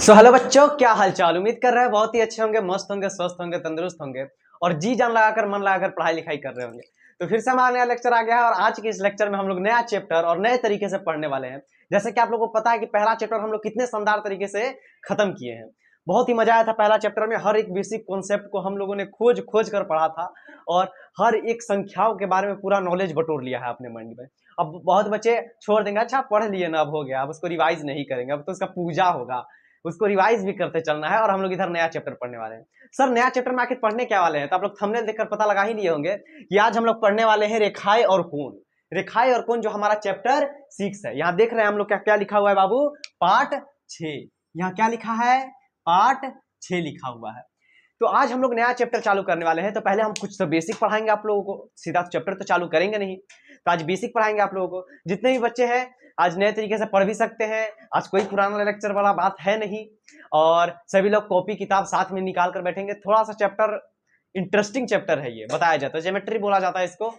Hello बच्चों, क्या हालचाल। उम्मीद कर रहे हैं बहुत ही अच्छे होंगे, मस्त होंगे, स्वस्थ होंगे, तंदुरुस्त होंगे और जी जान लगाकर मन लगाकर पढ़ाई लिखाई कर रहे होंगे। तो फिर से हमारा नया लेक्चर आ गया है और आज के इस लेक्चर में हम लोग नया चैप्टर और नए तरीके से पढ़ने वाले हैं। जैसे कि आप लोगों को पता है कि पहला चैप्टर हम लोग कितने शानदार तरीके से खत्म किए हैं। बहुत ही मजा आया था पहला चैप्टर में। हर एक बेसिक कॉन्सेप्ट को हम लोगों ने खोज खोज कर पढ़ा था और हर एक संख्याओं के बारे में पूरा नॉलेज बटोर लिया है अपने माइंड में। अब बहुत बच्चे छोड़ देंगे, अच्छा पढ़ लिए ना, अब हो गया, अब उसको रिवाइज नहीं करेंगे, अब तो उसका पूजा होगा, उसको रिवाइज भी करते चलना है। और हम लोग इधर नया चैप्टर पढ़ने वाले हैं। सर नया चैप्टर में आखिर पढ़ने क्या वाले हैं, तो आप लोग थंबनेल देखकर पता लगा ही लिए होंगे कि आज हम लोग पढ़ने वाले हैं रेखाएं और कोण। रेखाएं और कोण जो हमारा चैप्टर 6 है। यहाँ देख रहे हैं हम लोग क्या क्या लिखा हुआ है बाबू, पार्ट 6। यहाँ क्या लिखा है, पार्ट 6 लिखा हुआ है। तो आज हम लोग नया चैप्टर चालू करने वाले हैं। तो पहले हम कुछ तो बेसिक पढ़ाएंगे आप लोगों को, सीधा चैप्टर तो चालू करेंगे नहीं। तो आज बेसिक पढ़ाएंगे आप लोगों को। जितने भी बच्चे हैं आज नए तरीके से पढ़ भी सकते हैं। आज कोई पुराना लेक्चर वाला बात है नहीं और सभी लोग कॉपी किताब साथ में निकाल कर बैठेंगे। थोड़ा सा चैप्टर इंटरेस्टिंग चैप्टर है, ये बताया जाता है, ज्योमेट्री बोला जाता है इसको।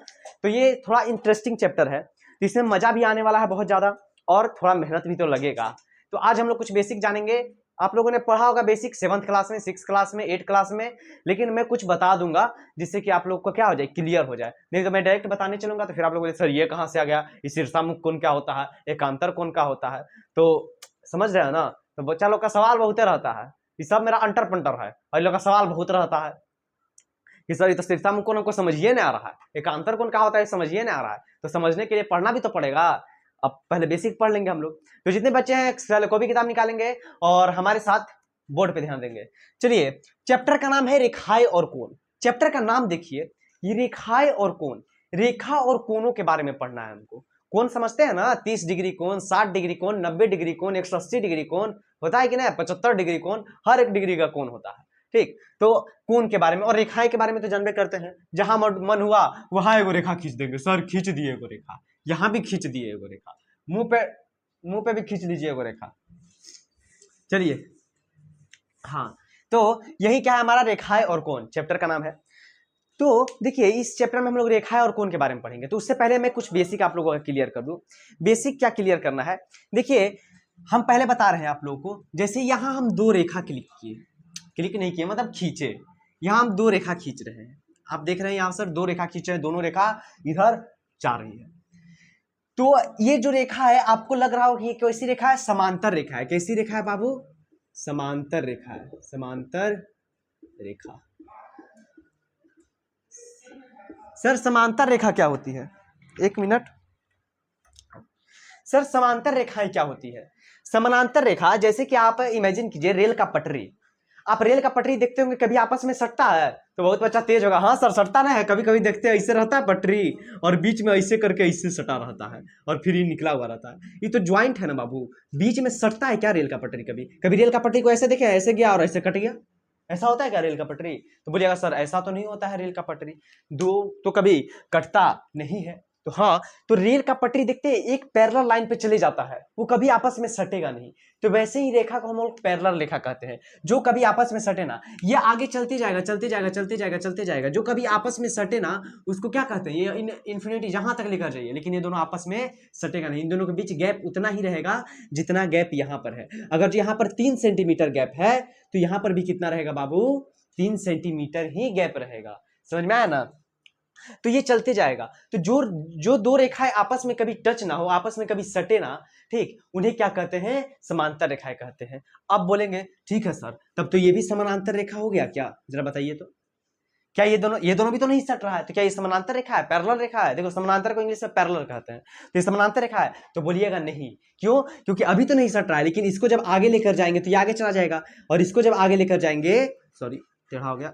तो ये थोड़ा इंटरेस्टिंग चैप्टर है, तो इसमें मजा भी आने वाला है बहुत ज्यादा और थोड़ा मेहनत भी तो लगेगा। तो आज हम लोग कुछ बेसिक जानेंगे। आप लोगों ने पढ़ा होगा बेसिक 7th क्लास में, 6th क्लास में, 8th क्लास में, लेकिन मैं कुछ बता दूंगा जिससे कि आप लोग को क्या हो जाए, क्लियर हो जाए। नहीं तो मैं डायरेक्ट बताने चलूंगा तो फिर आप लोग सर ये कहां से आ गया, इस शीर्षामुख कोण क्या होता है, एकांतर कोण क्या होता है। तो समझ रहे हो ना। तो बच्चा लोग का सवाल बहुत रहता है, ये सब मेरा अंटर पंटर है और इन लोग का सवाल बहुत रहता है कि सर ये तो शीर्षामुख कोण हमको समझिए नहीं आ रहा है, एकांतर कोण क्या होता है समझिए नहीं आ रहा है। तो समझने के लिए पढ़ना भी तो पड़ेगा। अब पहले बेसिक पढ़ लेंगे हम लोग। तो जितने बच्चे हैं कॉपी किताब निकालेंगे और हमारे साथ बोर्ड पे ध्यान देंगे। चलिए, चैप्टर का नाम है रेखाएं और कोण। चैप्टर का नाम देखिए, ये रेखाएं और कोण। रेखा और कोणों के बारे में पढ़ना है हमको। कोण समझते हैं ना, 30 डिग्री कोण, 60 डिग्री कोण, 90 डिग्री कोण, 180 डिग्री कोण होता है कि नहीं, 75 डिग्री कोण, हर एक डिग्री का कोण होता है। ठीक, तो कोण के बारे में और रेखाएं के बारे में तो जानबे करते हैं। जहां मन हुआ वहां एगो रेखा खींच देंगे, सर खींच दिए एगो रेखा, यहां भी खींच दिए एगो रेखा, मुंह पे भी खींच दीजिए एगो रेखा। चलिए, हाँ, तो यही क्या है हमारा रेखाएं और कोण, चैप्टर का नाम है। तो देखिए इस चैप्टर में हम लोग रेखाएं और कोण के बारे में पढ़ेंगे। तो उससे पहले मैं कुछ बेसिक आप लोगों का क्लियर कर दूं। बेसिक क्या क्लियर करना है, देखिए हम पहले बता रहे हैं आप लोगों को। जैसे यहां हम दो रेखा क्लिक नहीं किए, मतलब खींचे। यहां हम दो रेखा खींच रहे हैं, आप देख रहे हैं यहां सर दो रेखा खींच रहे हैं, दोनों रेखा इधर जा रही है। तो ये जो रेखा है आपको लग रहा हो कि ये कैसी रेखा है, समांतर रेखा है। कैसी रेखा है बाबू, समांतर रेखा है, समांतर रेखा। सर समांतर रेखा क्या होती है, एक मिनट। सर समांतर रेखाएं क्या होती है, समानांतर रेखा जैसे कि आप इमेजिन कीजिए रेल का पटरी। आप रेल का पटरी देखते होंगे, कभी आपस में सटता है तो बहुत बच्चा तेज होगा, हाँ सर सटता ना है, कभी कभी देखते हैं ऐसे रहता है पटरी और बीच में ऐसे करके ऐसे सटा रहता है और फिर ये निकला हुआ रहता है। ये तो ज्वाइंट है ना बाबू, बीच में सटता है क्या रेल का पटरी। कभी कभी रेल का पटरी को ऐसे देखे, ऐसे गया और ऐसे कट गया, ऐसा होता है क्या रेल का पटरी। तो बोलिएगा सर ऐसा तो नहीं होता है, रेल का पटरी दो तो कभी कटता नहीं है। तो हाँ, तो रेल का पटरी देखते हैं एक पैरेलल लाइन पे चले जाता है, वो कभी आपस में सटेगा नहीं। तो वैसे ही रेखा को हम लोग पैरेलल रेखा कहते हैं, जो कभी आपस में सटे ना। ये आगे चलते जाएगा चलते जाएगा चलते जाएगा चलते जाएगा, जो कभी आपस में सटे ना उसको क्या कहते हैं, ये इन्फिनिटी जहां तक लेकर जाइए, लेकिन ये दोनों आपस में सटेगा नहीं। इन दोनों के बीच गैप उतना ही रहेगा जितना गैप यहाँ पर है। अगर यहाँ पर 3 सेंटीमीटर गैप है तो यहाँ पर भी कितना रहेगा बाबू, 3 सेंटीमीटर ही गैप रहेगा। समझ में आया ना। तो ये चलते जाएगा। तो जो दो रेखाएं आपस में कभी टच ना हो, आपस में कभी सटे ना, ठीक, उन्हें क्या कहते हैं, समांतर रेखाएं कहते हैं। अब बोलेंगे ठीक है सर, तब तो ये भी समानांतर रेखा हो गया क्या, जरा बताइए तो। क्या ये दोनों भी तो नहीं सट रहा है, तो क्या ये समानांतर रेखा है, पैरेलल रेखा है। देखो समानांतर को इंग्लिश में पैरेलल कहते हैं, तो ये समानांतर रेखा है। तो बोलिएगा नहीं, क्यों, क्योंकि अभी तो नहीं सट रहा है, लेकिन इसको जब आगे लेकर जाएंगे तो ये आगे चला जाएगा, और इसको जब आगे लेकर जाएंगे, सॉरी टेढ़ा हो गया,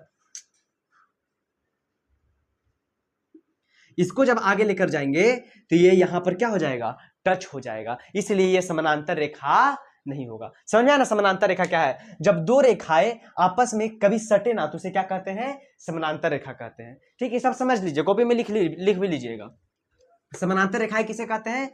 इसको जब आगे लेकर जाएंगे तो ये यहां पर क्या हो जाएगा, टच हो जाएगा, इसलिए ये समानांतर रेखा नहीं होगा। समझ में आया ना, समानांतर रेखा क्या है, जब दो रेखाएं आपस में कभी सटे ना तो उसे क्या कहते हैं, समानांतर रेखा कहते हैं। ठीक है, सब समझ लीजिए, कॉपी में लिख भी लीजिएगा। समानांतर रेखाएं किसे कहते हैं,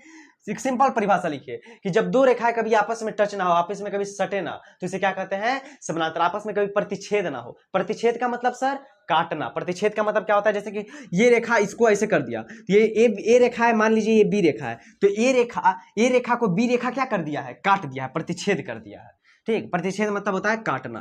एक सिंपल परिभाषा लिखिए कि जब दो रेखाएं कभी आपस में टच ना हो, आपस में कभी सटे ना, तो इसे क्या कहते हैं, समानांतर। आपस में कभी प्रतिच्छेद ना हो, प्रतिच्छेद का मतलब सर काटना। प्रतिच्छेद का मतलब क्या होता है, जैसे कि ये रेखा इसको ऐसे कर दिया, तो ये ए रेखा है, मान लीजिए ये बी रेखा है, तो ए रेखा को बी रेखा क्या कर दिया है, काट दिया है, प्रतिच्छेद कर दिया है। ठीक, प्रतिच्छेद मतलब होता है काटना।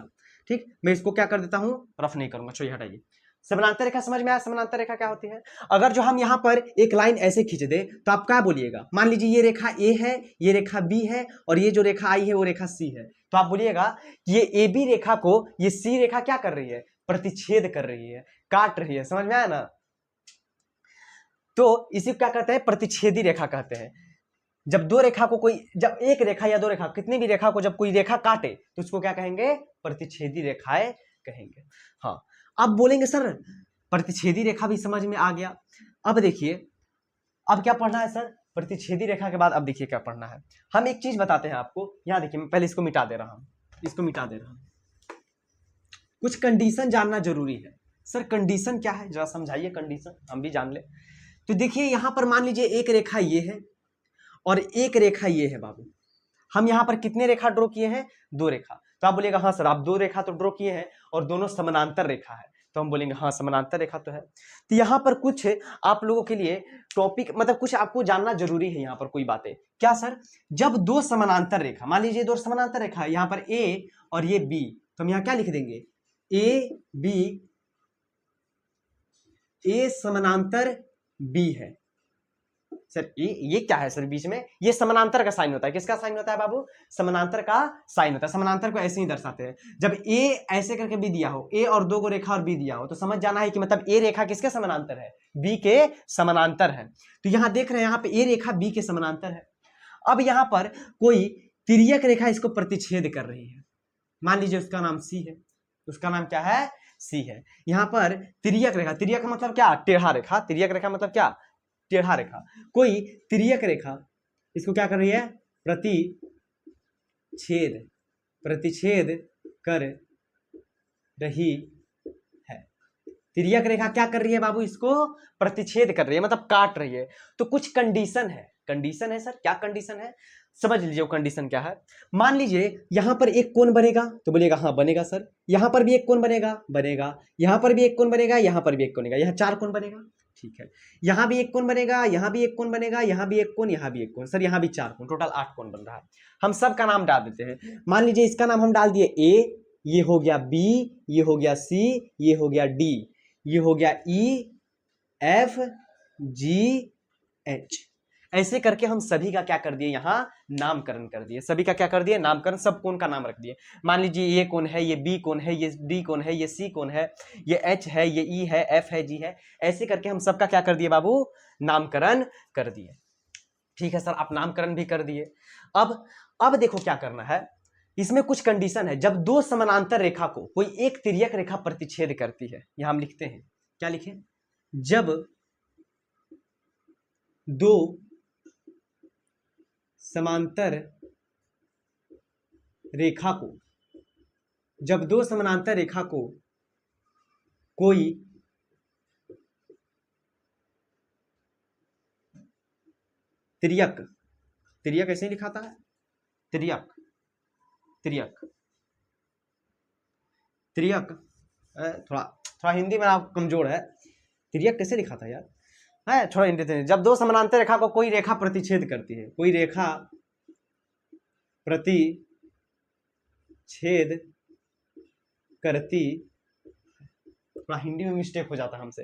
ठीक, मैं इसको क्या कर देता हूं, रफ नहीं करूंगा, छोड़िए हटाइए। समानांतर रेखा समझ में आया? समानांतर रेखा क्या होती है? अगर जो हम यहाँ पर एक लाइन ऐसे खींच दे तो आप क्या बोलिएगा, मान लीजिए ये रेखा ए है, ये रेखा बी है, और ये जो रेखा आई है वो रेखा सी है, तो आप बोलिएगा कि ये ए बी रेखा को ये सी रेखा क्या कर रही है, प्रतिच्छेद कर रही है, काट रही है। समझ में आया ना? तो इसी को क्या कहते हैं, प्रतिच्छेदी रेखा कहते हैं। जब दो रेखा को कोई, जब एक रेखा या दो रेखा, कितनी भी रेखा को जब कोई रेखा काटे तो उसको क्या कहेंगे, प्रतिच्छेदी रेखाएं कहेंगे। हाँ, अब बोलेंगे सर प्रतिच्छेदी रेखा भी समझ में आ गया, अब देखिए अब क्या पढ़ना है सर, प्रतिच्छेदी रेखा के बाद अब देखिए क्या पढ़ना है। हम एक चीज बताते हैं आपको, यहां देखिए मैं पहले इसको मिटा दे रहा हूं, इसको मिटा दे रहा हूं। कुछ कंडीशन जानना जरूरी है। सर कंडीशन क्या है, जरा समझाइए कंडीशन, हम भी जान ले। तो देखिए यहां पर मान लीजिए एक रेखा ये है और एक रेखा ये है बाबू, हम यहाँ पर कितने रेखा ड्रॉ किए हैं, दो रेखा। तो आप बोलेगा हाँ सर आप दो रेखा तो ड्रॉ किए हैं और दोनों समानांतर रेखा है, तो हम बोलेंगे हाँ समानांतर रेखा तो है। तो यहाँ पर कुछ आप लोगों के लिए टॉपिक, मतलब कुछ आपको जानना जरूरी है यहाँ पर कोई बातें। क्या सर, जब दो समानांतर रेखा, मान लीजिए दो समानांतर रेखा है, यहाँ पर ए और ये बी, तो हम यहाँ क्या लिख देंगे, ए बी, ए समानांतर बी है। सर ये क्या है सर बीच में, ये समानांतर का साइन होता है। किसका साइन होता है बाबू, समानांतर का साइन होता है। समानांतर को ऐसे ही दर्शाते हैं, जब ए ऐसे करके बी दिया हो, ए और दो को रेखा और बी दिया हो, तो समझ जाना है कि मतलब ए रेखा किसके समानांतर है, बी के समानांतर है। तो यहां देख रहे हैं, यहाँ पे ए रेखा बी के समानांतर है। अब यहाँ पर कोई तिर्यक रेखा इसको प्रतिच्छेद कर रही है, मान लीजिए उसका नाम सी है, उसका नाम क्या है, सी है। यहाँ पर तिर्यक रेखा, तिर्यक मतलब क्या, टेढ़ा रेखा, तिर्यक रेखा मतलब क्या, टेढ़ा रेखा। कोई तिर्यक रेखा इसको क्या कर रही है, प्रतिच्छेद कर रही है। तिर्यक रेखा क्या कर रही है बाबू, इसको प्रतिच्छेद कर रही है, मतलब काट रही है। तो कुछ कंडीशन है, कंडीशन है सर, क्या कंडीशन है, समझ लीजिए वो कंडीशन क्या है। मान लीजिए यहां पर एक कोण बनेगा, तो बोलेगा हाँ बनेगा सर, यहां पर भी एक कोण बनेगा, यहां पर भी एक कोण बनेगा, यहां पर भी एक कोण बनेगा, यहां चार कोण बनेगा। ठीक है, यहां भी एक कोण बनेगा, यहां भी एक कोण बनेगा, यहां भी एक कोण, यहां भी एक कोण, सर यहां भी चार कोण, टोटल 8 कोण बन रहा है। हम सब का नाम डाल देते हैं। मान लीजिए इसका नाम हम डाल दिए ए, ये हो गया बी, ये हो गया सी, ये हो गया डी, ये हो गया ई, एफ, जी, एच। ऐसे करके हम सभी का क्या कर दिए, यहां नामकरण कर दिए, सभी का क्या कर दिए, नामकरण, सब कोण का नाम रख दिए। मान लीजिए ये कोण है, ये बी कोण है, ये डी कोण है, ये सी कोण है, ये एच है, ये ई है, एफ है, जी है। ऐसे करके हम सबका क्या कर दिए बाबू, नामकरण कर दिए। ठीक है सर, आप नामकरण भी कर दिए। अब देखो क्या करना है, इसमें कुछ कंडीशन है। जब दो समानांतर रेखा को कोई एक तिर्यक रेखा प्रतिच्छेद करती है, यहां हम लिखते हैं, क्या लिखें, जब दो समांतर रेखा को, जब दो समानांतर रेखा को कोई तिर्यक, तिर्यक ऐसे ही लिखाता है, तिर्यक, तिर्यक, तिर्यक, थोड़ा हिंदी में आप कमजोर है, तिर्यक कैसे लिखाता है यार, है थोड़ा हिंदी। जब दो समानांतर रेखा को कोई रेखा प्रतिच्छेद करती है, कोई रेखा प्रतिच्छेद करती, थोड़ा हिंदी में मिस्टेक हो जाता है हमसे,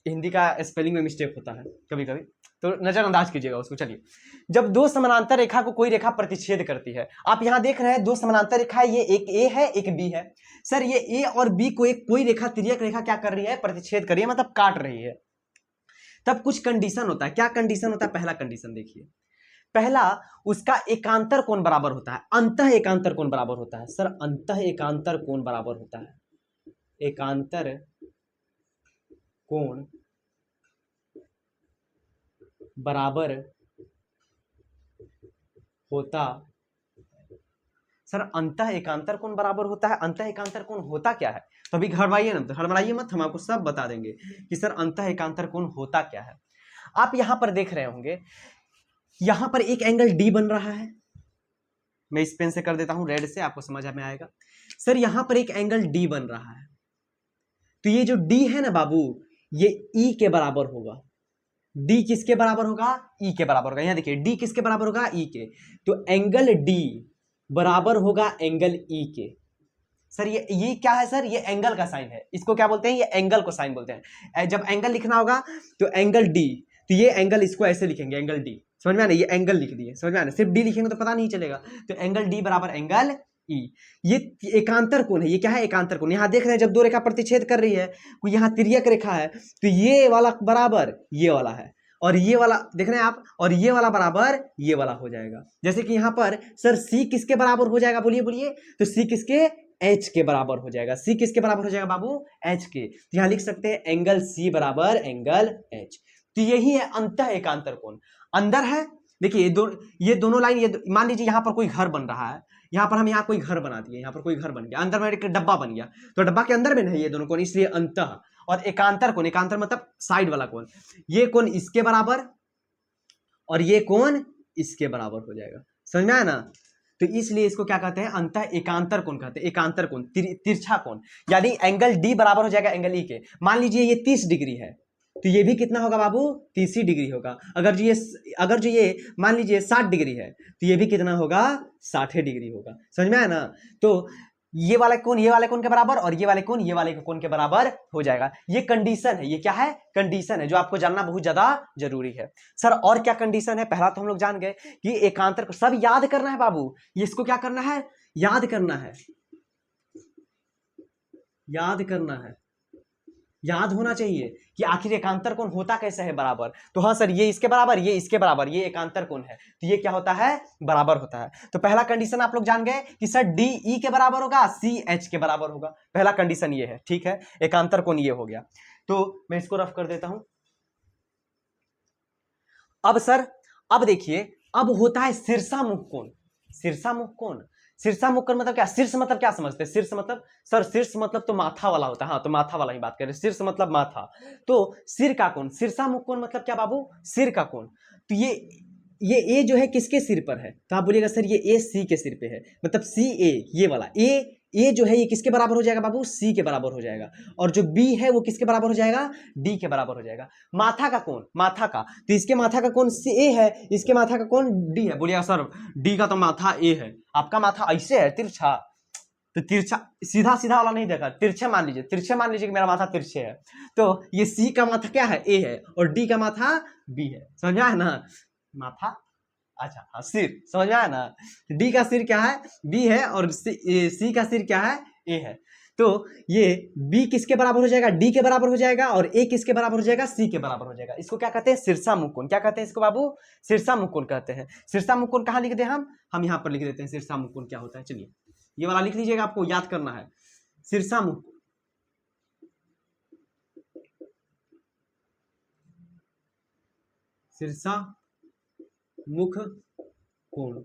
हिंदी का स्पेलिंग में मिस्टेक होता है कभी कभी, तो नजरअंदाज कीजिएगा उसको। चलिए, जब दो समानांतर रेखा को कोई रेखा प्रतिच्छेद करती है, आप यहां देख रहे हैं दो समानांतर रेखा है, ये एक ए है एक बी है। सर ये ए और बी को एक कोई रेखा, तिर्यक रेखा क्या कर रही है, प्रतिच्छेद कर रही है, मतलब काट रही है। तब कुछ कंडीशन होता है, क्या कंडीशन होता है, पहला कंडीशन देखिए, पहला उसका एकांतर कोण बराबर होता है, अंतः एकांतर कोण बराबर होता है। सर अंतः एकांतर कोण बराबर होता है, एकांतर कोण बराबर होता। सर अंतः एकांतर कोण बराबर होता है, अंतः एकांतर कोण होता क्या है, तो अभी घबराइए ना, हड़बड़ाइए मत, हम आपको सब बता देंगे कि सर अंतः एकांतर कोण होता क्या है। आप यहां पर देख रहे होंगे, यहां पर एक एंगल डी बन रहा है, मैं इस पेन से कर देता हूं रेड से, आपको समझ में आएगा। सर यहां पर एक एंगल डी बन रहा है, तो ये जो डी है ना बाबू, ये ई के बराबर होगा। डी किसके बराबर होगा, ई के बराबर होगा। यहां देखिए डी किसके बराबर होगा, ई के। तो एंगल डी बराबर होगा एंगल ई के। सर ये क्या है सर? ये एंगल का साइन है, इसको क्या बोलते हैं? ये एंगल को साइन बोलते हैं। जब एंगल लिखना होगा तो एंगल डी, तो ये एंगल इसको ऐसे लिखेंगे, एंगल डी, समझ में आना? ये एंगल लिख दिए, समझ में आना? सिर्फ डी लिखेंगे तो पता नहीं चलेगा। तो एंगल डी बराबर एंगल ई। ये एकांतर कोण है, ये क्या है? एकांतर कोण। यहां देख रहे हैं जब दो रेखा प्रतिच्छेद कर रही है, कोई यहां तिर्यक रेखा है, तो ये वाला बराबर ये वाला है, और ये वाला देख रहे हैं आप, और ये वाला बराबर ये वाला हो जाएगा। जैसे कि यहां पर सर सी किसके बराबर हो जाएगा? बोलिए बोलिए। तो सी किसके? एच के बराबर हो जाएगा। सी किसके बराबर हो जाएगा बाबू? एच के। तो यहां लिख सकते हैं एंगल सी बराबर एंगल एच। तो यही है अंतः एकांतर कोण। अंदर है, देखिए ये दोनों लाइन, ये मान लीजिए यहां पर कोई घर बन रहा है, यहां पर हम यहाँ कोई घर बना दिए, यहां पर कोई घर बन गया, अंदर में एक डब्बा बन गया, तो डब्बा के अंदर में नहीं ये दोनों कोण, इसलिए अंतः। और एकांतर कोण, एकांतर मतलब साइड वाला कोण, ये कोण इसके बराबर और ये कोण इसके बराबर हो जाएगा, समझ में आया ना? तो इसलिए इसको क्या कहते हैं? अंतः एकांतर कोण कहते हैं। एकांतर कोण, तिरछा कोण, यानी एंगल डी बराबर हो जाएगा एंगल ई के। मान लीजिए ये 30 डिग्री है, तो ये भी कितना होगा बाबू? 30 डिग्री होगा। अगर जो ये मान लीजिए 60 डिग्री है, तो ये भी कितना होगा? 60 डिग्री होगा, समझ में आया ना? तो ये वाला कोण ये वाले कोण के बराबर, और ये वाले कोण ये वाले कोण के बराबर हो जाएगा। ये कंडीशन है, ये क्या है? कंडीशन है, जो आपको जानना बहुत ज्यादा जरूरी है। सर और क्या कंडीशन है? पहला तो हम लोग जान गए कि एकांतर को सब याद करना है बाबू। ये इसको क्या करना है? याद करना है, याद करना है, याद होना चाहिए कि आखिर एकांतर कोण होता कैसे है बराबर। तो हाँ सर, ये इसके बराबर, ये इसके बराबर, ये एकांतर कोण है, तो ये क्या होता है? बराबर होता है। तो पहला कंडीशन आप लोग जान गए कि सर डी ई के बराबर होगा, सी एच के बराबर होगा। पहला कंडीशन ये है, ठीक है? एकांतर कोण ये हो गया। तो मैं इसको रफ कर देता हूं। अब सर, अब देखिए, अब होता है शीर्षामुख कोण। शीर्षामुख कोण, शीर्षामुख कोण मतलब क्या? शीर्ष मतलब क्या समझते हैं? शीर्ष मतलब सर, शीर्ष मतलब तो माथा वाला होता है। हाँ, तो माथा वाला ही बात करें, शीर्ष मतलब माथा। तो सिर का कोण, शीर्षामुख कोण मतलब क्या बाबू? सिर का कोण। तो ये ए जो है किसके सिर पर है? तो आप बोलिएगा सर ये ए सी के सिर पे है, मतलब सी ए, ये वाला ए जो है ये किसके बराबर हो जाएगा बाबू? सी के बराबर हो जाएगा। और जो बी है वो किसके बराबर हो जाएगा? डी के बराबर हो जाएगा। माथा का कोण, माथा का, तो इसके माथा का कोण ए है, इसके माथा का कोण डी है। बोलिएगा सर डी का तो माथा ए है, आपका माथा ऐसे है तिरछा। तो तिरछा सीधा सीधा वाला नहीं देखा, तिरछे मान लीजिए, तिरछे मान लीजिए कि मेरा माथा तिरछे है, तो ये सी का माथा क्या है? ए है, और डी का माथा बी है। समझ में आया ना? माथा, अच्छा हाँ, सिर, समझ में आया ना? डी का सिर क्या है? बी है, और सी का सिर क्या है? ए है। तो ये बी किसके बराबर हो जाएगा? डी के बराबर हो जाएगा, और ए किसके बराबर हो जाएगा? सी के बराबर हो जाएगा। इसको क्या कहते हैं? शीर्षामुख कोण। क्या कहते हैं इसको बाबू? शीर्षामुख कोण कहते हैं। शीर्षामुख कोण कहाँ लिख दे हम यहाँ पर लिख देते हैं शीर्षामुख कोण क्या होता है। चलिए ये वाला लिख लीजिएगा, आपको याद करना है। शीर्षामुख, शीर्षामुख कोण।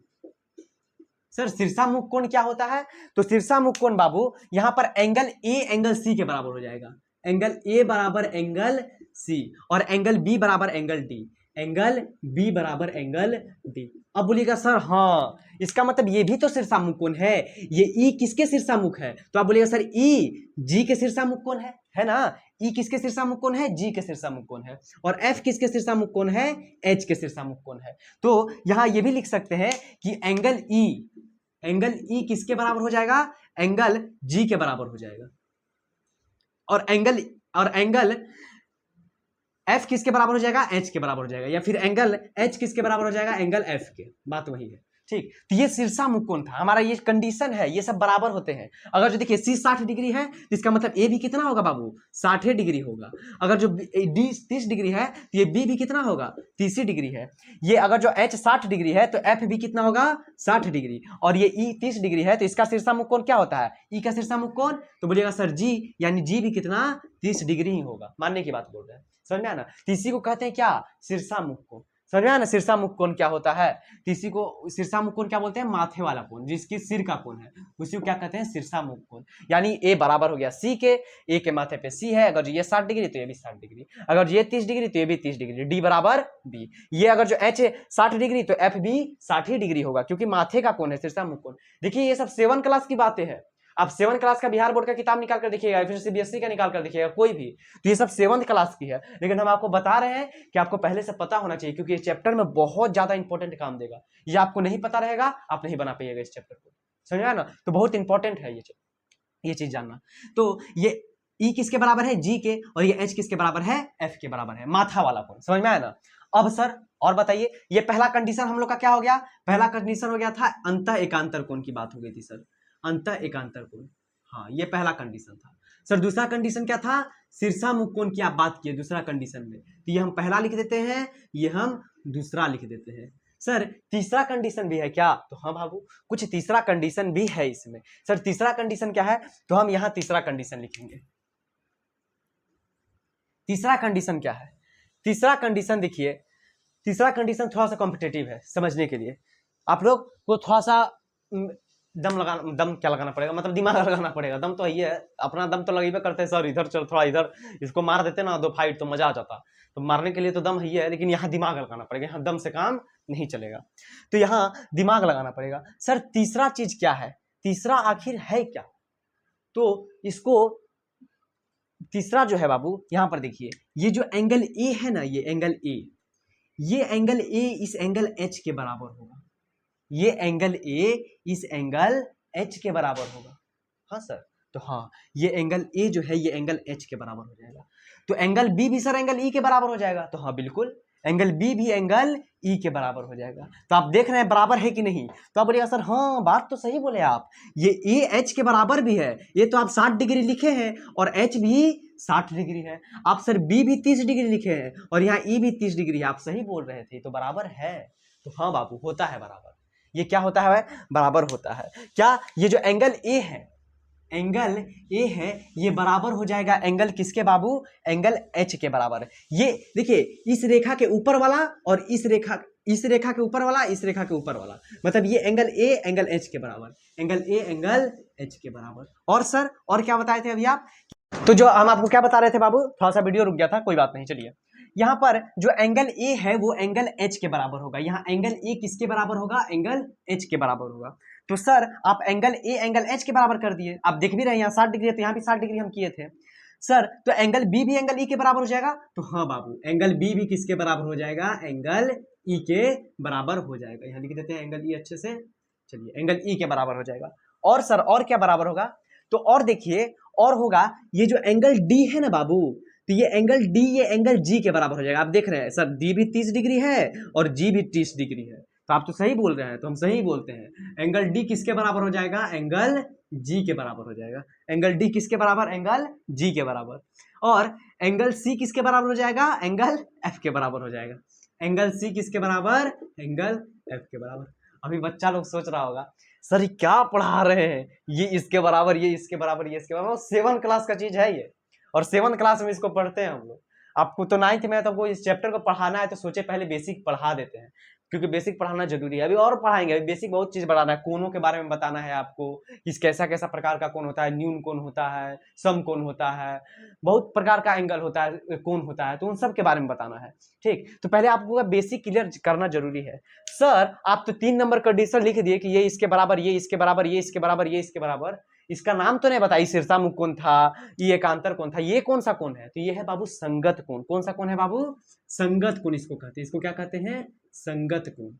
सर शीर्षामुख कोण क्या होता है? तो शीर्षामुख कोण बाबू, यहां पर एंगल ए एंगल सी के बराबर हो जाएगा। एंगल ए बराबर एंगल सी, और एंगल बी बराबर एंगल डी, एंगल बी बराबर एंगल डी। अब बोलिएगा सर हाँ, इसका मतलब ये भी तो शीर्षामुख कोण है। ये ई किसके शीर्षामुख है? तो आप बोलिएगा सर ई जी के शीर्षामुख कोण है ना? ई किसके शीर्षामुख कोण है? जी के शीर्षामुख कोण है। और एफ किसके शीर्षामुख कोण है? एच के शीर्षामुख कोण है। तो यहां ये भी लिख सकते हैं कि एंगल ई किसके बराबर हो जाएगा? एंगल जी के बराबर हो जाएगा। और एंगल एफ किसके बराबर हो जाएगा? एच के बराबर हो जाएगा। या फिर एंगल एच किसके बराबर हो जाएगा? एंगल एफ के। बात वही है, ठीक। तो ये शीर्षामुख कोण था हमारा, ये कंडीशन है, ये सब बराबर होते हैं। अगर जो देखिए सी 60 डिग्री है, तो इसका मतलब ए भी कितना होगा बाबू? 60 डिग्री होगा। अगर जो डी 30 डिग्री है, तो ये बी भी कितना होगा? 30 डिग्री है। ये अगर जो एच 60 डिग्री है, तो एफ भी कितना होगा? 60 डिग्री। और ये ई 30 डिग्री है, तो इसका शीर्षामुख कोण क्या होता है? ई का शीर्षामुख कोण, तो बोलिएगा सर जी, यानी जी भी कितना? 30 डिग्री ही होगा। मानने की बात बोल रहे हैं, समझ में आया ना? इसी को कहते हैं क्या? शीर्षामुख कोण। समझ में आया ना? शीर्षामुख कोण क्या होता है? इसी को शीर्षामुख कोण क्या बोलते हैं? माथे वाला कोण, जिसकी सिर का कोण है, उसी को क्या कहते हैं? शीर्षामुख कोण। यानी ए बराबर हो गया सी के, ए के माथे पे सी है, अगर ये 60 डिग्री तो ये भी 60 डिग्री, अगर ये 30 डिग्री तो ये भी 30 डिग्री, डी बराबर बी। ये अगर जो एच है 60 डिग्री, तो एफ भी 60 डिग्री होगा, क्योंकि माथे का कोण है शीर्षामुख कोण। देखिए ये सब 7 क्लास की बातें हैं, आप 7 क्लास का बिहार बोर्ड का किताब निकाल कर देखिएगा, फिर सीबीएसई का निकाल कर देखिएगा, कोई भी, तो ये सब 7th क्लास की है। लेकिन हम आपको बता रहे हैं कि आपको पहले से पता होना चाहिए, क्योंकि ये चैप्टर में बहुत ज्यादा इंपॉर्टेंट काम देगा। ये आपको नहीं पता रहेगा, आप नहीं बना पाइएगा इस चैप्टर को, समझ आया ना। तो बहुत इंपॉर्टेंट है ये चीज जानना। तो ये ई किसके बराबर है, जी के, और ये एच किसके बराबर है, एफ के बराबर है, माथा वाला कोण, समझ में आया ना। अब सर और बताइए, ये पहला कंडीशन हम लोग का क्या हो गया, पहला कंडीशन हो गया था अंतः एकांतर कोण की बात हो गई थी सर, अंतः एकांतर कोण, हाँ ये पहला कंडीशन था। सर दूसरा कंडीशन क्या था, शीर्षामुख कोण की आप बात किए दूसरा कंडीशन में, तो ये हम पहला लिख देते हैं, ये हम दूसरा लिख देते हैं। सर तीसरा कंडीशन भी है क्या, तो हाँ बाबू कुछ तीसरा कंडीशन भी है इसमें। सर तीसरा कंडीशन क्या है, तो हम यहां तीसरा कंडीशन लिखेंगे। तीसरा कंडीशन क्या है, तीसरा कंडीशन देखिए, तीसरा कंडीशन थोड़ा सा कॉम्पिटेटिव है समझने के लिए, आप लोग को थोड़ा सा दम क्या लगाना पड़ेगा, मतलब दिमाग लगाना पड़ेगा। दम तो ये है, अपना दम तो लगेबे करते हैं सर, इधर चल थोड़ा इधर, इसको मार देते ना 2 फाइट तो मजा आ जाता, तो मारने के लिए तो दम ही है, लेकिन यहाँ दिमाग लगाना पड़ेगा, यहाँ दम से काम नहीं चलेगा, तो यहाँ दिमाग लगाना पड़ेगा। सर तीसरा चीज क्या है, तीसरा आखिर है क्या, तो इसको तीसरा जो है बाबू यहाँ पर देखिए, ये जो एंगल ए है ना, ये एंगल ए, ये एंगल ए इस एंगल एच के बराबर होगा, ये एंगल ए इस एंगल एच के बराबर होगा, हाँ सर। तो हाँ ये एंगल ए जो है ये एंगल एच के बराबर हो जाएगा, तो एंगल बी भी सर एंगल ई के बराबर हो जाएगा, तो हाँ बिल्कुल एंगल बी भी एंगल ई के बराबर हो जाएगा। तो आप देख रहे हैं बराबर है कि नहीं, तो आप बोलिएगा सर हाँ बात तो सही बोले आप, ये ए एच के बराबर भी है, ये तो आप 60 डिग्री लिखे हैं, और एच भी 60 डिग्री है, आप सर बी भी 30 डिग्री लिखे हैं, और यहाँ ई भी 30 डिग्री है, आप सही बोल रहे थे, तो बराबर है। तो हाँ बाबू होता है बराबर, ये क्या होता है, बराबर होता है। क्या ये जो एंगल ए है, एंगल ए है, ये बराबर हो जाएगा एंगल किसके बाबू, एंगल एच के बराबर। ये देखिए इस रेखा के ऊपर वाला और इस रेखा के ऊपर वाला, इस रेखा के ऊपर वाला, मतलब ये एंगल ए एंगल एच के बराबर, एंगल ए एंगल एच के बराबर। और सर और क्या बताए थे अभी आप, तो जो हम आपको क्या बता रहे थे बाबू, थोड़ा सा वीडियो रुक गया था, कोई बात नहीं, चलिए। यहाँ पर जो एंगल ए है वो एंगल एच के बराबर होगा, यहाँ एंगल ए किसके बराबर होगा, एंगल एच के बराबर होगा। तो सर आप एंगल ए एंगल एच के बराबर कर दिए, आप देख भी रहे हैं यहाँ 60 डिग्री है, तो यहाँ भी 60 डिग्री हम किए थे सर। तो एंगल बी भी एंगल ई के बराबर हो जाएगा, तो हाँ बाबू एंगल बी भी किसके बराबर हो जाएगा, एंगल ई के बराबर हो जाएगा, यहाँ लिख देते हैं एंगल ई अच्छे से, चलिए एंगल ई के बराबर हो जाएगा। और सर और क्या बराबर होगा, तो और देखिए और होगा ये जो एंगल डी है ना बाबू, तो ये एंगल डी ये एंगल जी के बराबर हो जाएगा। आप देख रहे हैं सर डी भी 30 डिग्री है और जी भी 30 डिग्री है, तो आप तो सही बोल रहे हैं, तो हम सही बोलते हैं, एंगल डी किसके बराबर हो जाएगा, एंगल जी के बराबर हो जाएगा, एंगल डी किसके बराबर, एंगल जी के बराबर। और एंगल सी किसके बराबर हो जाएगा, एंगल एफ के बराबर हो जाएगा, एंगल सी किसके बराबर, एंगल एफ के बराबर। अभी बच्चा लोग सोच रहा होगा सर क्या पढ़ा रहे हैं, ये इसके बराबर, ये इसके बराबर, ये इसके बराबर, 7 क्लास का चीज है ये, और 7 क्लास में इसको पढ़ते हैं हम लोग। आपको तो 9th में तो आपको इस चैप्टर को पढ़ाना है, तो सोचे पहले बेसिक पढ़ा देते हैं, क्योंकि बेसिक पढ़ाना जरूरी है। अभी और पढ़ाएंगे, अभी बेसिक बहुत चीज बढ़ाना है, कोनों के बारे में बताना है आपको, किस कैसा कैसा प्रकार का कोण होता है, न्यून कोण होता है, सम कोण होता है, बहुत प्रकार का एंगल होता है, कोण होता है, तो उन सब के बारे में बताना है, ठीक। तो पहले आपको बेसिक क्लियर करना जरूरी है। सर आप तो 3 नंबर कंडीशन लिख दिए कि ये इसके बराबर, ये इसके बराबर, ये इसके बराबर, ये इसके बराबर, इसका नाम तो नहीं बताई, शीर्षामुख कोण था, ये एकांतर कोण था, ये कौन सा कोण है, तो ये है बाबू संगत कोण। कौन सा कोण है बाबू, संगत कोण इसको कहते हैं, इसको क्या कहते हैं, संगत कोण।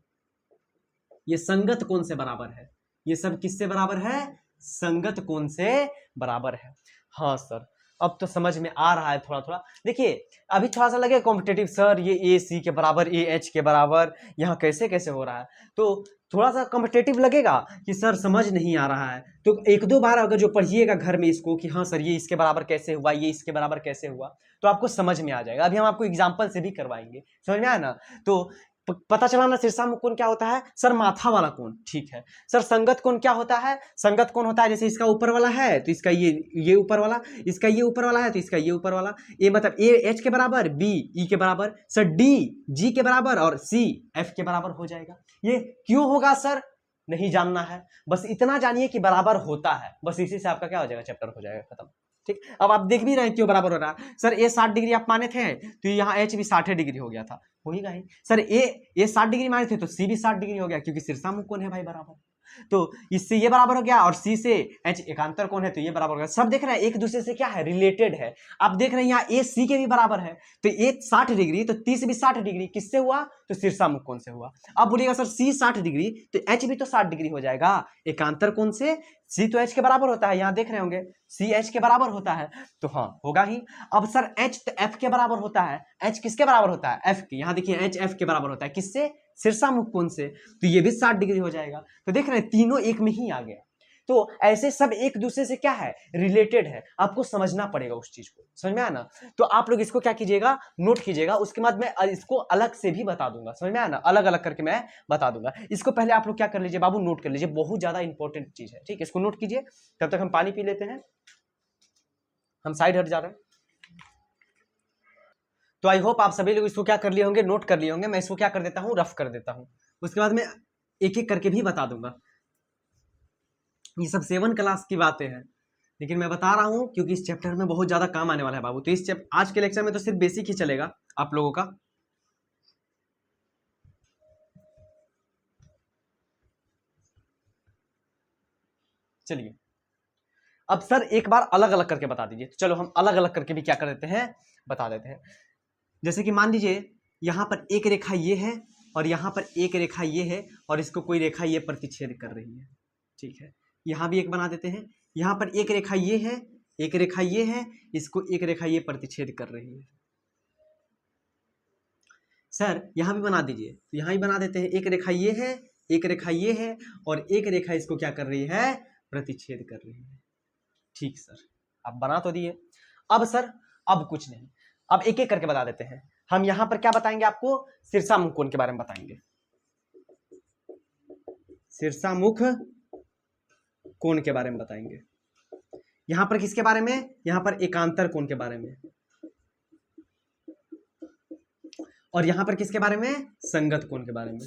ये संगत कोण से बराबर है, ये सब किससे बराबर है, संगत कोण से बराबर है। हाँ सर अब तो समझ में आ रहा है थोड़ा थोड़ा। देखिए अभी थोड़ा सा लगे कॉम्पिटेटिव, सर ये ए सी के बराबर, ए एच के बराबर, यहाँ कैसे कैसे हो रहा है, तो थोड़ा सा कॉम्पिटेटिव लगेगा कि सर समझ नहीं आ रहा है, तो 1-2 बार अगर जो पढ़िएगा घर में इसको कि हाँ सर ये इसके बराबर कैसे हुआ, ये इसके बराबर कैसे हुआ, तो आपको समझ में आ जाएगा। अभी हम आपको एग्जाम्पल से भी करवाएंगे, समझ में आया ना। तो पता चला ना शीर्षामुख कोण क्या होता है, सर माथा वाला कोण, ठीक है। सर संगत कोण क्या होता है, संगत कोण होता है जैसे इसका ऊपर वाला है तो इसका ये ऊपर वाला, इसका ये ऊपर वाला है तो इसका ये ऊपर वाला, ए मतलब ए एच के बराबर, बी ई के बराबर, सर डी जी के बराबर और सी एफ के बराबर हो जाएगा। ये क्यों होगा सर नहीं जानना है, बस इतना जानिए कि बराबर होता है, बस इसी से आपका क्या हो जाएगा, चैप्टर हो जाएगा खत्म, ठीक। अब आप देख भी रहे हैं क्यों बराबर हो रहा है। सर ए 60 डिग्री आप माने थे तो यहाँ एच भी 60 डिग्री हो गया था, होगा ही। सर ए 60 डिग्री माने थे तो सी भी 60 डिग्री हो गया, क्योंकि शीर्षामुख कोण है भाई बराबर। तो इससे ये बराबर हो गया और सी से एच एकांतर कोण है तो ये बराबर हो गया। सब देख रहे हैं एक दूसरे से क्या है, रिलेटेड है। आप देख रहे हैं यहाँ ए सी के भी बराबर है, तो ए 60 डिग्री तो 30 भी 60 डिग्री, किससे हुआ तो शीर्षामुख कोण से हुआ। अब बोलिएगा सर सी 60 डिग्री तो एच भी तो 60 डिग्री हो जाएगा एकांतर कोण से। सी तो एच के बराबर होता है, यहाँ देख रहे होंगे सी एच के बराबर होता है, तो हाँ होगा ही। अब सर एच तो एफ के बराबर होता है, एच किसके बराबर होता है, एफ के। यहाँ देखिए एच एफ के बराबर होता है, किससे, शीर्षामुख कोण से, तो ये भी 60 डिग्री हो जाएगा। तो देख रहे हैं तीनों एक में ही आ गया। तो ऐसे सब एक दूसरे से क्या है, रिलेटेड है। आपको समझना पड़ेगा उस चीज को, समझ में आया ना। तो आप लोग इसको क्या कीजिएगा, नोट कीजिएगा, उसके बाद मैं इसको अलग से भी बता दूंगा, समझ में आया ना, अलग अलग करके मैं बता दूंगा। इसको पहले आप लोग क्या कर लीजिए बाबू, नोट कर लीजिए, बहुत ज्यादा इंपॉर्टेंट चीज है, ठीक है। इसको नोट कीजिए, तब तक हम पानी पी लेते हैं, हम साइड हट जा रहे हैं। तो आई होप आप सभी लोग इसको क्या कर लिए होंगे, नोट कर लिए होंगे। मैं इसको क्या कर देता हूँ, रफ कर देता हूँ, उसके बाद मैं एक एक करके भी बता दूंगा। ये सब 7 क्लास की बातें हैं, लेकिन मैं बता रहा हूं क्योंकि इस चैप्टर में बहुत ज्यादा काम आने वाला है बाबू। तो इस आज के लेक्चर में तो सिर्फ बेसिक ही चलेगा आप लोगों का। चलिए अब सर एक बार अलग अलग करके बता दीजिए। तो चलो हम अलग अलग करके भी क्या कर देते हैं, बता देते हैं। जैसे कि मान लीजिए यहाँ पर एक रेखा ये है और यहाँ पर एक रेखा ये है और इसको कोई रेखा ये प्रतिच्छेद कर रही है, ठीक है। यहाँ भी एक बना देते हैं, यहाँ पर एक रेखा ये है, एक रेखा ये है, इसको एक रेखा ये प्रतिच्छेद कर रही है। सर यहाँ भी बना दीजिए, तो यहाँ भी बना देते हैं, एक रेखा ये है, एक रेखा ये है और एक रेखा इसको क्या कर रही है, प्रतिच्छेद कर रही है। ठीक सर, आप बना तो दिए। अब सर अब कुछ नहीं, अब एक एक करके बता देते हैं। हम यहां पर क्या बताएंगे आपको, शीर्षामुख कोण के बारे में बताएंगे, शीर्षामुख कोण के बारे में बताएंगे। यहां पर किसके बारे में, यहां पर एकांतर कोण के बारे में, और यहां पर किसके बारे में, संगत कोण के बारे में।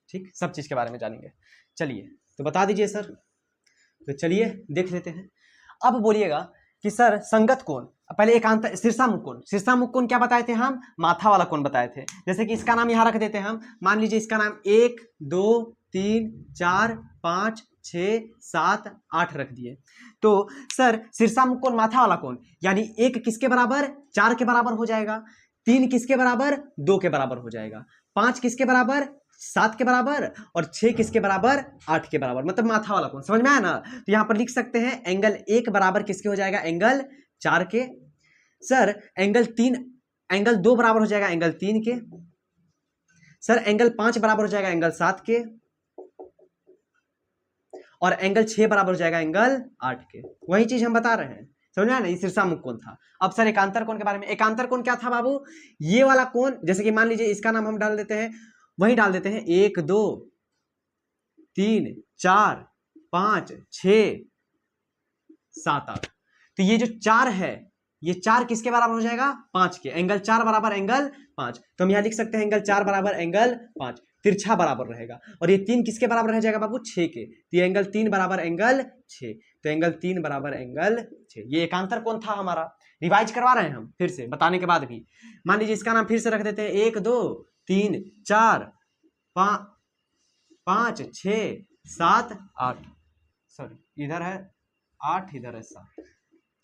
ठीक, सब चीज के बारे में जानेंगे। चलिए तो बता दीजिए सर। तो चलिए देख लेते हैं। अब बोलिएगा कि सर संगत कोण, पहले एकांतर, शीर्षामुख कोण, शीर्षामुख कोण क्या बताए थे हम, माथा वाला कोण बताए थे। जैसे कि इसका नाम यहां रख देते हैं हम, मान लीजिए इसका नाम 1 2 3 4 5 6 7 8 रख दिए। तो सर शीर्षामुख कोण माथा वाला कोण, यानी 1 किसके बराबर, 4 के बराबर हो जाएगा, 3 किसके बराबर, 2 के बराबर हो जाएगा, 5 किसके बराबर, 7 के बराबर, और 6 किसके बराबर, 8 के बराबर, मतलब माथा वाला कोण। समझ में आया ना। तो यहां पर लिख सकते हैं एंगल 1 बराबर किसके हो जाएगा, एंगल 4 के। सर एंगल 3, एंगल 2 बराबर हो जाएगा एंगल 3 के। सर एंगल 5 बराबर हो जाएगा एंगल 7 के, और एंगल 6 बराबर हो जाएगा एंगल 8 के। वही चीज हम बता रहे हैं, समझ में आया ना। ये शीर्षामुख कोण था। अब सर एकांतर कोण के बारे में, एकांतर कोण क्या था बाबू, ये वाला कोण, जैसे कि मान लीजिए इसका नाम हम डाल देते हैं, वही डाल देते हैं 1 2 3 4 5 6 7 8। तो ये जो 4 है, ये 4 किसके बराबर हो जाएगा, 5 के। एंगल 4 बराबर एंगल 5, तो हम यहां लिख सकते हैं एंगल 4 बराबर एंगल 5, तिरछा बराबर रहेगा। और ये 3 किसके बराबर रह जाएगा बाबू, 6 के। तो ये एंगल 3 बराबर एंगल 6, तो एंगल 3 बराबर एंगल 6। ये एकांतर कोण था हमारा। रिवाइज करवा रहे हैं हम फिर से, बताने के बाद भी। मान लीजिए इसका नाम फिर से रख देते हैं 1 2 3 4 5 6 7 8, सॉरी इधर है 8, इधर है 7,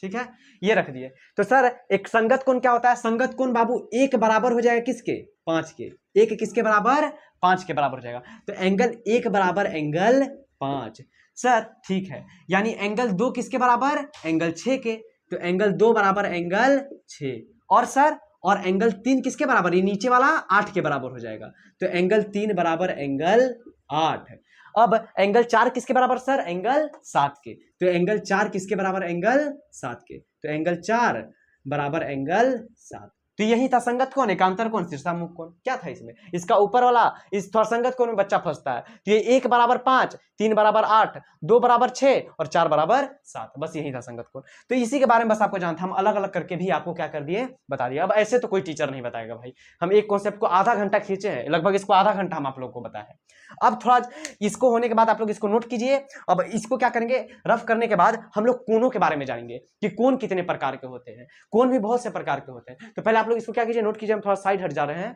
ठीक है, ये रख दिए। तो सर एक संगत कोण क्या होता है, संगत कोण बाबू 1 बराबर हो जाएगा किसके, 5 के। 1 किसके बराबर, 5 के बराबर हो जाएगा। तो एंगल 1 बराबर एंगल 5। सर ठीक है, यानी एंगल 2 किसके बराबर, एंगल 6 के। तो एंगल 2 बराबर एंगल 6, और सर और एंगल 3 किसके बराबर, ये नीचे वाला 8 के बराबर हो जाएगा। तो एंगल 3 बराबर एंगल 8। अब एंगल 4 किसके बराबर सर, एंगल 7 के। तो एंगल 4 किसके बराबर, एंगल 7 के। तो एंगल 4 बराबर एंगल 7। तो यही था संगत कोण, एकांतर कोण, शीर्षामुख कोण। क्या था इसमें, इसका ऊपर वाला, इस थोड़ा संगत कोण में बच्चा फंसता है। तो ये 1 बराबर 5, 3 बराबर 8, 2 बराबर 6 और 4 बराबर 7, बस यही था संगत कोण। तो इसी के बारे में बस आपको जानना था, हम अलग अलग करके भी आपको क्या कर दिए, बता दिया। अब ऐसे तो कोई टीचर नहीं बताएगा भाई, हम एक कॉन्सेप्ट को आधा घंटा खींचे हैं, लगभग इसको आधा घंटा हम आप लोग को बताया है। अब थोड़ा इसको होने के बाद आप लोग इसको नोट कीजिए। अब इसको क्या करेंगे, रफ करने के बाद हम लोग कोणों के बारे में जानेंगे कि कोण कितने प्रकार के होते हैं। कोण भी बहुत से प्रकार के होते हैं। तो पहले आप लोग इसको क्या कीजिए, नोट कीजिए। हम थोड़ा साइड हट जा रहे हैं।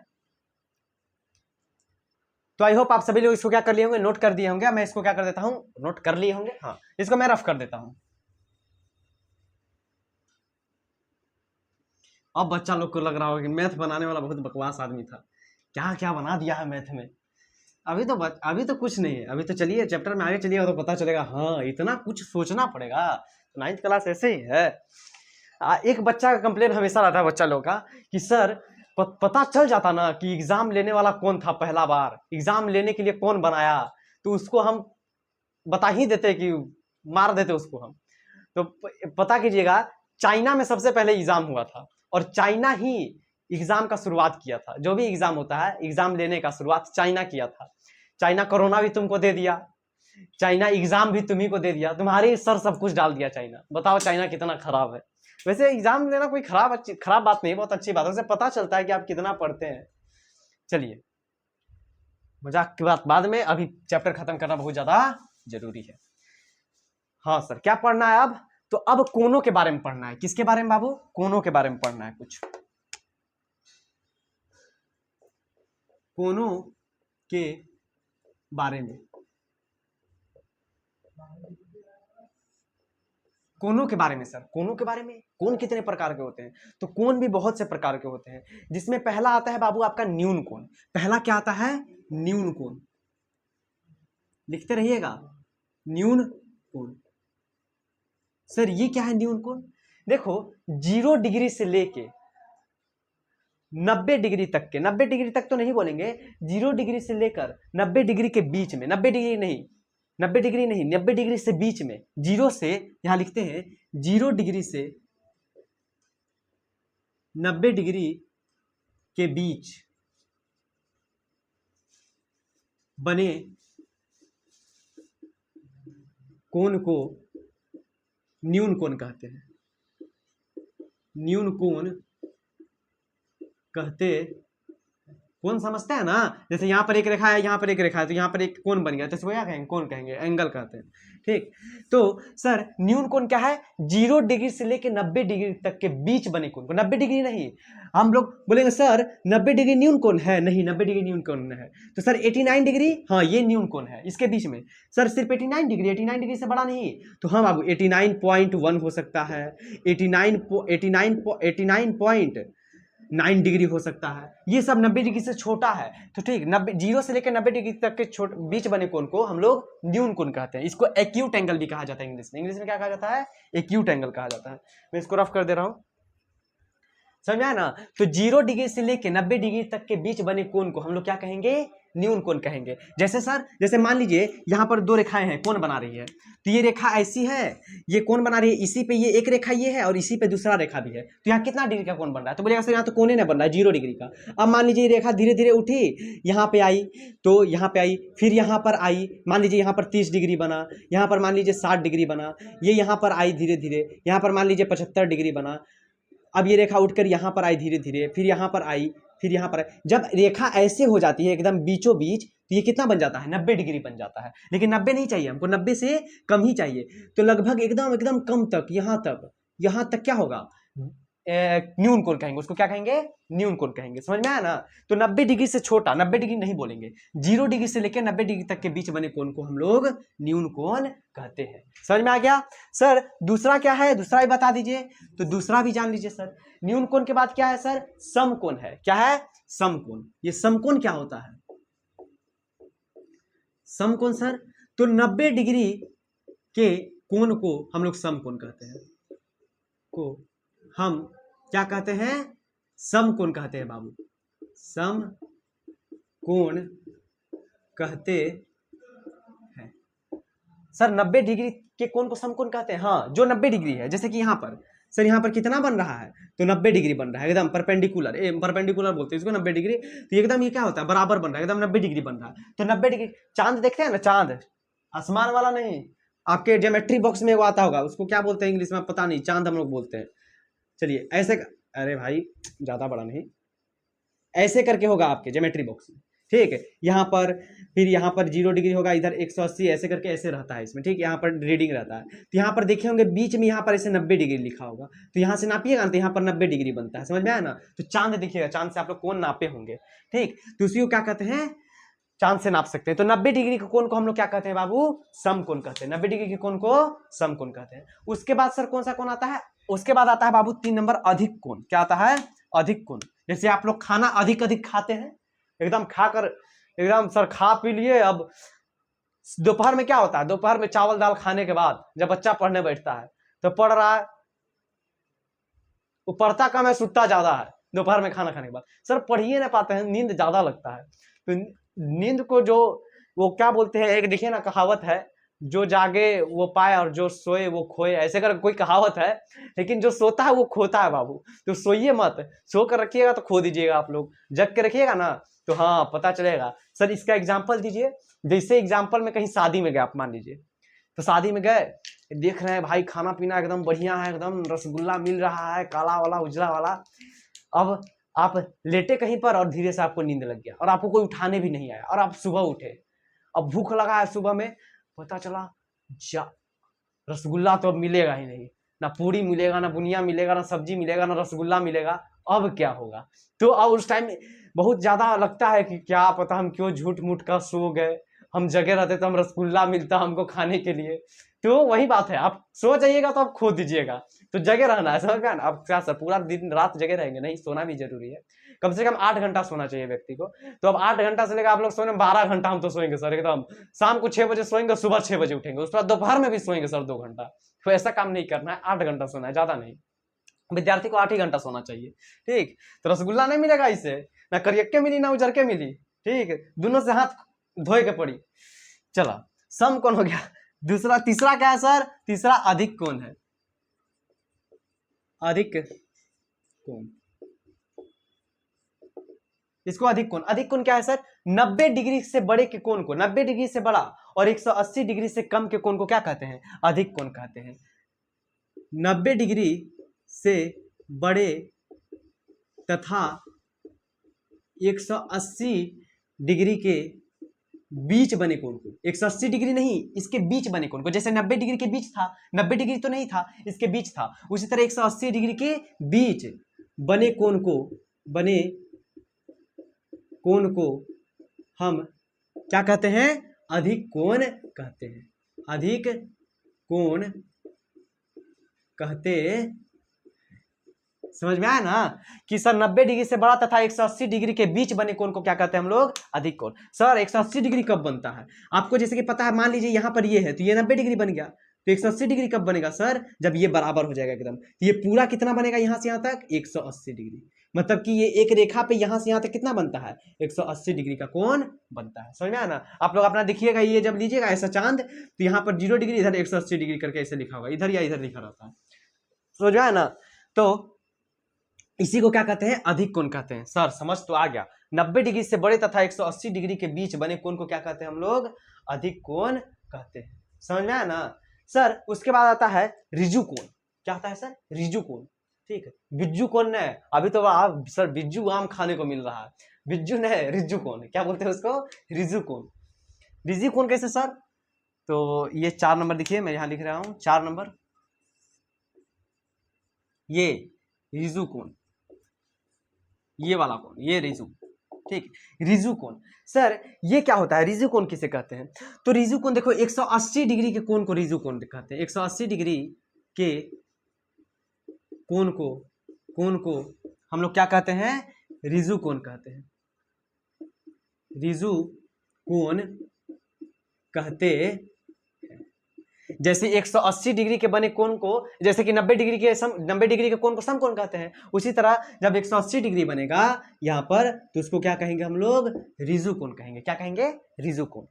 तो आई होप आप सभी लोग इसको क्या कर लिए होंगे, नोट कर दिए होंगे। मैं इसको क्या कर देता हूं, नोट कर लिए होंगे, हाँ इसको मैं रफ कर देता हूं। अब बच्चा लोग को लग रहा होगा कि मैथ बनाने वाला बहुत बकवास आदमी था, क्या क्या बना दिया है मैथ में। अभी तो कुछ नहीं है, अभी तो चलिए चैप्टर में आगे चलिए तो पता चलेगा, हाँ इतना कुछ सोचना पड़ेगा। नाइन्थ क्लास ऐसे ही है। एक बच्चा का कंप्लेन हमेशा रहता है बच्चा लोग का कि सर पता चल जाता ना कि एग्जाम लेने वाला कौन था, पहला बार एग्जाम लेने के लिए कौन बनाया, तो उसको हम बता ही देते कि मार देते उसको हम। तो पता कीजिएगा, चाइना में सबसे पहले एग्जाम हुआ था और चाइना ही एग्जाम का शुरुआत किया था। जो भी एग्जाम होता है, एग्जाम लेने का शुरुआत चाइना किया था। चाइना कोरोना भी तुमको दे दिया, चाइना एग्जाम भी तुम्ही को दे दिया, तुम्हारे सर सब कुछ डाल दिया चाइना। बताओ चाइना कितना खराब है। वैसे एग्जाम लेना कोई खराब बात नहीं, बहुत अच्छी बात है, उससे पता चलता है कि आप कितना पढ़ते हैं। चलिए मजाक की बात बाद में, अभी चैप्टर खत्म करना बहुत ज्यादा जरूरी है। हाँ सर क्या पढ़ना है अब, तो अब कोनों के बारे में पढ़ना है। किसके बारे में बाबू, कोनों के बारे में पढ़ना है कुछ। कोनों के बारे में, कोनों के बारे में सर, कोनों के बारे में, कोन कितने प्रकार के होते हैं, तो कोन भी बहुत से प्रकार के होते हैं, जिसमें पहला आता है बाबू आपका न्यून कोन। पहला क्या आता है, न्यून कोन, लिखते रहिएगा न्यून कोन। सर ये क्या है न्यून कोन, देखो 0 डिग्री से लेके 90 डिग्री तक के, 90 डिग्री तक तो नहीं बोलेंगे, 0 डिग्री से लेकर 90 डिग्री के बीच में, 90 डिग्री नहीं, 90 डिग्री नहीं, 90 डिग्री से बीच में, 0 से, यहां लिखते हैं 0 डिग्री से 90 डिग्री के बीच बने कोण को न्यून कोण कहते हैं। न्यून कोण कहते, कोण समझते हैं ना, जैसे यहाँ पर एक रेखा है, यहाँ पर एक रेखा है, तो यहाँ पर एक कोण बन गया, तो इसको क्या कहेंगे, कोण कहेंगे, एंगल कहते हैं। ठीक, तो सर न्यून कोण क्या है, 0 डिग्री से लेके 90 डिग्री तक के बीच बने कोण को, 90 डिग्री नहीं, हम लोग बोलेंगे सर 90 डिग्री न्यून कोण है, नहीं 90 डिग्री न्यून कोण है, तो सर 89 डिग्री, हाँ ये न्यून कोण है, इसके बीच में। सर सिर्फ 89 डिग्री, 89 डिग्री से बड़ा नहीं, तो हाँ बाबू 89.1 हो सकता है, 89.9 डिग्री हो सकता है, ये सब 90 डिग्री से छोटा है। तो ठीक, 90 0 से लेकर 90 डिग्री तक के बीच बने कोण को हम लोग न्यून कोण कहते हैं। इसको एक्यूट एंगल भी कहा जाता है इंग्लिश में। इंग्लिश में क्या कहा जाता है, एक्यूट एंगल कहा जाता है। मैं इसको रफ कर दे रहा हूं, समझा ना। तो 0 डिग्री से लेके 90 डिग्री तक के बीच बने कोण को हम लोग क्या कहेंगे, न्यून कोण कहेंगे। जैसे सर, जैसे मान लीजिए यहाँ पर 2 रेखाएं हैं, कोण बना रही है, तो ये रेखा ऐसी है, ये कोण बना रही है, इसी पे ये एक रेखा ये है और इसी पे दूसरा रेखा भी है, तो यहाँ कितना डिग्री का कोण बन रहा है, तो बोलेगा सर यहाँ तो कोण नहीं बन रहा है, 0 डिग्री का। अब मान लीजिए ये रेखा धीरे धीरे उठी, यहाँ पे आई, तो यहाँ पे आई, फिर यहाँ पर आई, मान लीजिए यहाँ पर 30 डिग्री बना, यहाँ पर मान लीजिए 60 डिग्री बना, ये यहाँ पर आई धीरे धीरे, यहाँ पर मान लीजिए 75 डिग्री बना। अब ये रेखा उठकर यहाँ पर आई धीरे धीरे, फिर यहाँ पर आई, फिर यहाँ पर आई। जब रेखा ऐसे हो जाती है एकदम बीचों बीच, तो ये कितना बन जाता है, 90 डिग्री बन जाता है। लेकिन 90 नहीं चाहिए हमको, 90 से कम ही चाहिए, तो लगभग एकदम एकदम कम तक, यहाँ तक क्या होगा, न्यून कोण कहेंगे उसको, क्या कहेंगे, न्यून कोण कहेंगे। समझ में आया ना। तो 90 डिग्री से छोटा, 90 डिग्री नहीं बोलेंगे, 0 डिग्री से लेकर 90 डिग्री तक के बीच बने कोण को हम लोग न्यून कोण कहते हैं। समझ में आ गया। सर दूसरा क्या है, दूसरा भी बता दीजिए, तो दूसरा भी जान लीजिए सर। न्यून कोण के बाद क्या है सर, समकोण है। क्या है, समकोण। ये समकोण क्या होता है, समकोण सर, तो 90 डिग्री के कोण को हम लोग समकोण कहते हैं, को हम क्या कहते हैं, समकोण कहते हैं बाबू, समकोण कहते हैं। सर 90 डिग्री के कोण को समकोण कहते हैं, हाँ जो 90 डिग्री है। जैसे कि यहाँ पर सर, यहाँ पर कितना बन रहा है, तो 90 डिग्री बन रहा है, एकदम परपेंडिकुलर, परपेंडिकुलर बोलते हैं इसको, 90 डिग्री। तो एकदम ये क्या होता है, बराबर बन रहा है, एकदम 90 डिग्री बन रहा है। तो 90 डिग्री, चांद देखते हैं ना, चांद आसमान वाला नहीं, आपके ज्योमेट्री बॉक्स में वो आता होगा, उसको क्या बोलते हैं इंग्लिश में पता नहीं, चांद हम लोग बोलते हैं। चलिए ऐसे, अरे भाई ज्यादा बड़ा नहीं, ऐसे करके होगा आपके ज्योमेट्री बॉक्स में, ठीक है। यहाँ पर, फिर यहाँ पर 0 डिग्री होगा, इधर 180, ऐसे करके ऐसे रहता है इसमें, ठीक। यहाँ पर रीडिंग रहता है, तो यहाँ पर देखे होंगे बीच में यहाँ पर ऐसे 90 डिग्री लिखा होगा, तो यहाँ से नापिएगा ना, तो यहाँ पर 90 डिग्री बनता है। समझ में आया ना। तो चांद देखिएगा, चांद से आप लोग कौन नापे होंगे, ठीक। तो उसी को क्या कहते हैं, चांद से नाप सकते हैं। तो 90 डिग्री के कोण को हम लोग क्या कहते हैं बाबू? समकोण कहते हैं। 90 डिग्री के कोण को समकोण कहते हैं। उसके बाद सर कौन सा कोण आता है? उसके बाद आता है बाबू 3 नंबर अधिक कोण। क्या आता है? अधिक कोण। जैसे आप लोग खाना अधिक अधिक खाते हैं, एकदम खाकर एकदम सर खा पी लिए, अब दोपहर में क्या होता है? दोपहर में चावल दाल खाने के बाद जब बच्चा पढ़ने बैठता है तो पढ़ रहा है, वो पढ़ता कम है, सुतता ज्यादा है दोपहर में खाना खाने के बाद। सर पढ़ ही नहीं पाते हैं, नींद ज्यादा लगता है। तो नींद को जो वो क्या बोलते हैं, एक देखिए ना कहावत है, जो जागे वो पाए और जो सोए वो खोए, ऐसे कर कोई कहावत है। लेकिन जो सोता है वो खोता है बाबू। तो सोइए मत, सो कर रखिएगा तो खो दीजिएगा आप लोग, जग के रखिएगा ना तो हाँ पता चलेगा। सर इसका एग्जाम्पल दीजिए। जैसे एग्जाम्पल में कहीं शादी में गए आप, मान लीजिए, तो शादी में गए, देख रहे हैं भाई खाना पीना एकदम बढ़िया है, एकदम रसगुल्ला मिल रहा है, काला वाला उजला वाला। अब आप लेटे कहीं पर और धीरे से आपको नींद लग गया और आपको कोई उठाने भी नहीं आया और आप सुबह उठे। अब भूख लगा है सुबह में, पता चला रसगुल्ला तो अब मिलेगा ही नहीं, ना पूरी मिलेगा, ना बुनिया मिलेगा, ना सब्जी मिलेगा, ना रसगुल्ला मिलेगा। अब क्या होगा? तो अब उस टाइम बहुत ज्यादा लगता है कि क्या पता हम क्यों झूठ मूठ का सो गए, हम जगह रहते तो हम रसगुल्ला मिलता हमको खाने के लिए। तो वही बात है, आप सो जाइएगा तो आप खो दीजिएगा। तो जगह रहना है, समझ गए ना? अब क्या सर पूरा दिन रात जगह रहेंगे? नहीं, सोना भी जरूरी है। कम से कम 8 घंटा सोना चाहिए व्यक्ति को। तो अब 8 घंटा से लेकर आप लोग सोने 12 घंटा हम तो सोएंगे सर एकदम। शाम को 6 बजे सोएंगे, सुबह 6 बजे उठेंगे, उसके बाद दोपहर में भी सोएंगे सर 2 घंटा। तो ऐसा काम नहीं करना है, 8 घंटा सोना है, ज्यादा नहीं। विद्यार्थी को 8 ही घंटा सोना चाहिए, ठीक। तो रसगुल्ला नहीं मिलेगा इससे, ना करियक्के मिली ना उजर के मिली, ठीक। दोनों से हाथ धोए के पड़ी। चलो सम कोण हो गया। दूसरा, तीसरा क्या है सर? तीसरा अधिक कोण है। अधिक कोण, इसको अधिक कोण। अधिक कोण क्या है सर? 90 डिग्री से बड़े के कोण को, 90 डिग्री से बड़ा और 180 डिग्री से कम के कोण को क्या कहते हैं? अधिक कोण कहते हैं। 90 डिग्री से बड़े तथा 180 डिग्री के बीच बने कोण को, 180 डिग्री नहीं, इसके बीच बने कोण को। जैसे 90 डिग्री के बीच था, 90 डिग्री तो नहीं था, इसके बीच था, उसी तरह 180 डिग्री के बीच बने कोण को, बने कोण को हम क्या कहते हैं? अधिक कोण कहते हैं। अधिक कोण कहते, समझ में आया ना कि सर 90 डिग्री से बड़ा तथा 180 डिग्री के बीच बने कोण को क्या कहते हैं हम लोग? अधिक कोण। सर 180 डिग्री कब बनता है? आपको जैसे कि पता है, मान लीजिए यहाँ पर ये है तो ये 90 डिग्री बन गया, तो 180 डिग्री कब बनेगा सर? जब ये बराबर हो जाएगा एकदम। तो ये पूरा कितना बनेगा यहाँ से यहाँ तक? 180 डिग्री। मतलब कि ये एक रेखा पे यहाँ से यहाँ तक कितना बनता है? 180 डिग्री का कोण बनता है। समझ में आया ना? आप लोग अपना देखिएगा, ये जब लीजिएगा ऐसा चांद, तो यहाँ पर 0 डिग्री, इधर 180 डिग्री करके ऐसे लिखा होगा, इधर या इधर लिखा रहता है। समझ में आया ना? तो इसी को क्या कहते हैं? अधिक कोण कहते हैं। सर समझ तो आ गया। 90 डिग्री से बड़े तथा 180 डिग्री के बीच बने कोण को क्या कहते हैं हम लोग? अधिक कोण कहते हैं। समझ में आया ना? सर उसके बाद आता है ऋजु कोण। क्या आता है सर? ऋजु कोण, ठीक है। बिज्जू कोण नहीं, अभी तो आप सर बिज्जू आम खाने को मिल रहा है, बिज्जू नहीं, ऋजु कोण। क्या बोलते हैं उसको? ऋजु कोण। ऋजु कोण कैसे सर? तो ये 4 नंबर देखिए, मैं यहां लिख रहा हूं 4 नंबर, ये ऋजु कोण, ये वाला कोण, ये ऋजु, ठीक। ऋजु कोण सर ये क्या होता है? ऋजु कोण किसे कहते हैं? तो ऋजु कोण देखो, 180 डिग्री के कोण को ऋजु कोण कहते हैं। 180 डिग्री के कोण को हम लोग क्या कहते हैं? ऋजु कोण कहते हैं। ऋजु कोण कहते हैं। जैसे 180 डिग्री के बने कोण को, जैसे कि 90 डिग्री के कोण को समकोण कहते हैं, उसी तरह जब 180 डिग्री बनेगा यहाँ पर, तो उसको क्या कहेंगे हम लोग? ऋजु कोण कहेंगे। क्या कहेंगे? ऋजु कोण।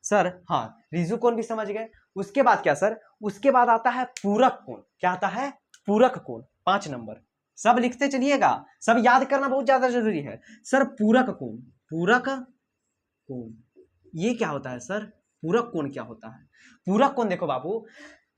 सर हाँ, ऋजु कोण भी समझ गए। उसके बाद क्या सर? उसके बाद आता है पूरक कोण। क्या आता है? पूरक कोण। 5 नंबर, सब लिखते चलिएगा, सब याद करना बहुत ज्यादा जरूरी है। सर पूरक कोण, पूरक कोण ये क्या होता है सर? पूरक कोण क्या होता है? पूरक कोण देखो बाबू,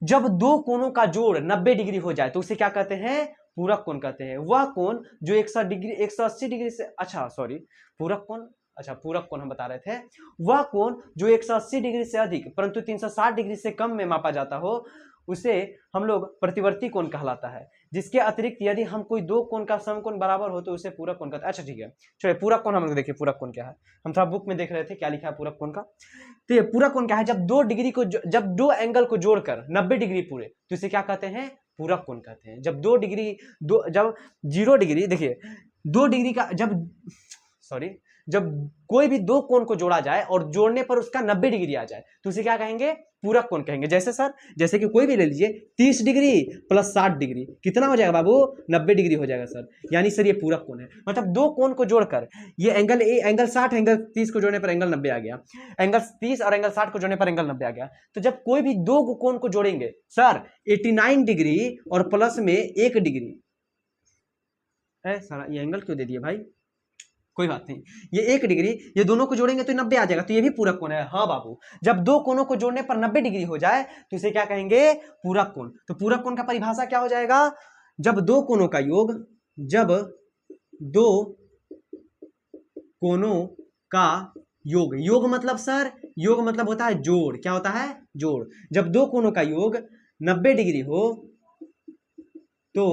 जब दो कोणों का जोड़ 90 डिग्री हो जाए तो उसे क्या कहते हैं? पूरक कोण कहते हैं। वह कोण जो 180 डिग्री से, अच्छा सॉरी, पूरक कोण, अच्छा पूरक कोण हम बता रहे थे। वह कोण जो 180 डिग्री से अधिक परंतु 360 डिग्री से कम में मापा जाता हो, उसे हम लोग प्रतिवर्ती कोण कहलाता है। जिसके अतिरिक्त यदि हम कोई दो कोण का समकोण बराबर हो तो उसे पूरक कोण कहते हैं। अच्छा ठीक है, चलिए पूरक कोण हम लोग देखिए पूरक कोण क्या है। हम थोड़ा बुक में देख रहे थे क्या लिखा है पूरक कोण का। तो ये पूरक कोण क्या है, जब 2 डिग्री को जब 2 एंगल को जोड़कर 90 डिग्री पूरे तो इसे क्या कहते हैं, पूरक कोण कहते हैं। जब 2 डिग्री जब 0 डिग्री देखिए 2 डिग्री का जब कोई भी दो कोण को जोड़ा जाए और जोड़ने पर उसका 90 डिग्री आ जाए तो उसे क्या कहेंगे, पूरक कोण कहेंगे। जैसे कि कोई भी ले लीजिए 30 डिग्री प्लस 60 डिग्री कितना हो जाएगा बाबू, 90 डिग्री हो जाएगा सर। यानी सर ये पूरक कोण है। मतलब दो कोण को जोड़कर ये एंगल एंगल 60 एंगल 30 को जोड़ने पर एंगल 90 आ गया, एंगल 30 और एंगल 60 को जोड़ने पर एंगल 90 आ गया। तो जब कोई भी दो कोण को जोड़ेंगे सर 89 डिग्री और प्लस में 1 डिग्री है सर, ये एंगल क्यों दे दिए भाई, कोई बात नहीं, ये 1 डिग्री ये दोनों को जोड़ेंगे तो 90 आ जाएगा, तो ये भी पूरक कोण है। हाँ बाबू, जब दो कोणों को जोड़ने पर 90 डिग्री हो जाए तो इसे क्या कहेंगे, पूरक कोण। तो पूरक कोण का परिभाषा क्या हो जाएगा, जब दो कोणों का योग, जब दो कोणों का योग, योग मतलब सर, योग मतलब होता है जोड़, क्या होता है, जोड़। जब दो कोणों का योग 90 डिग्री हो तो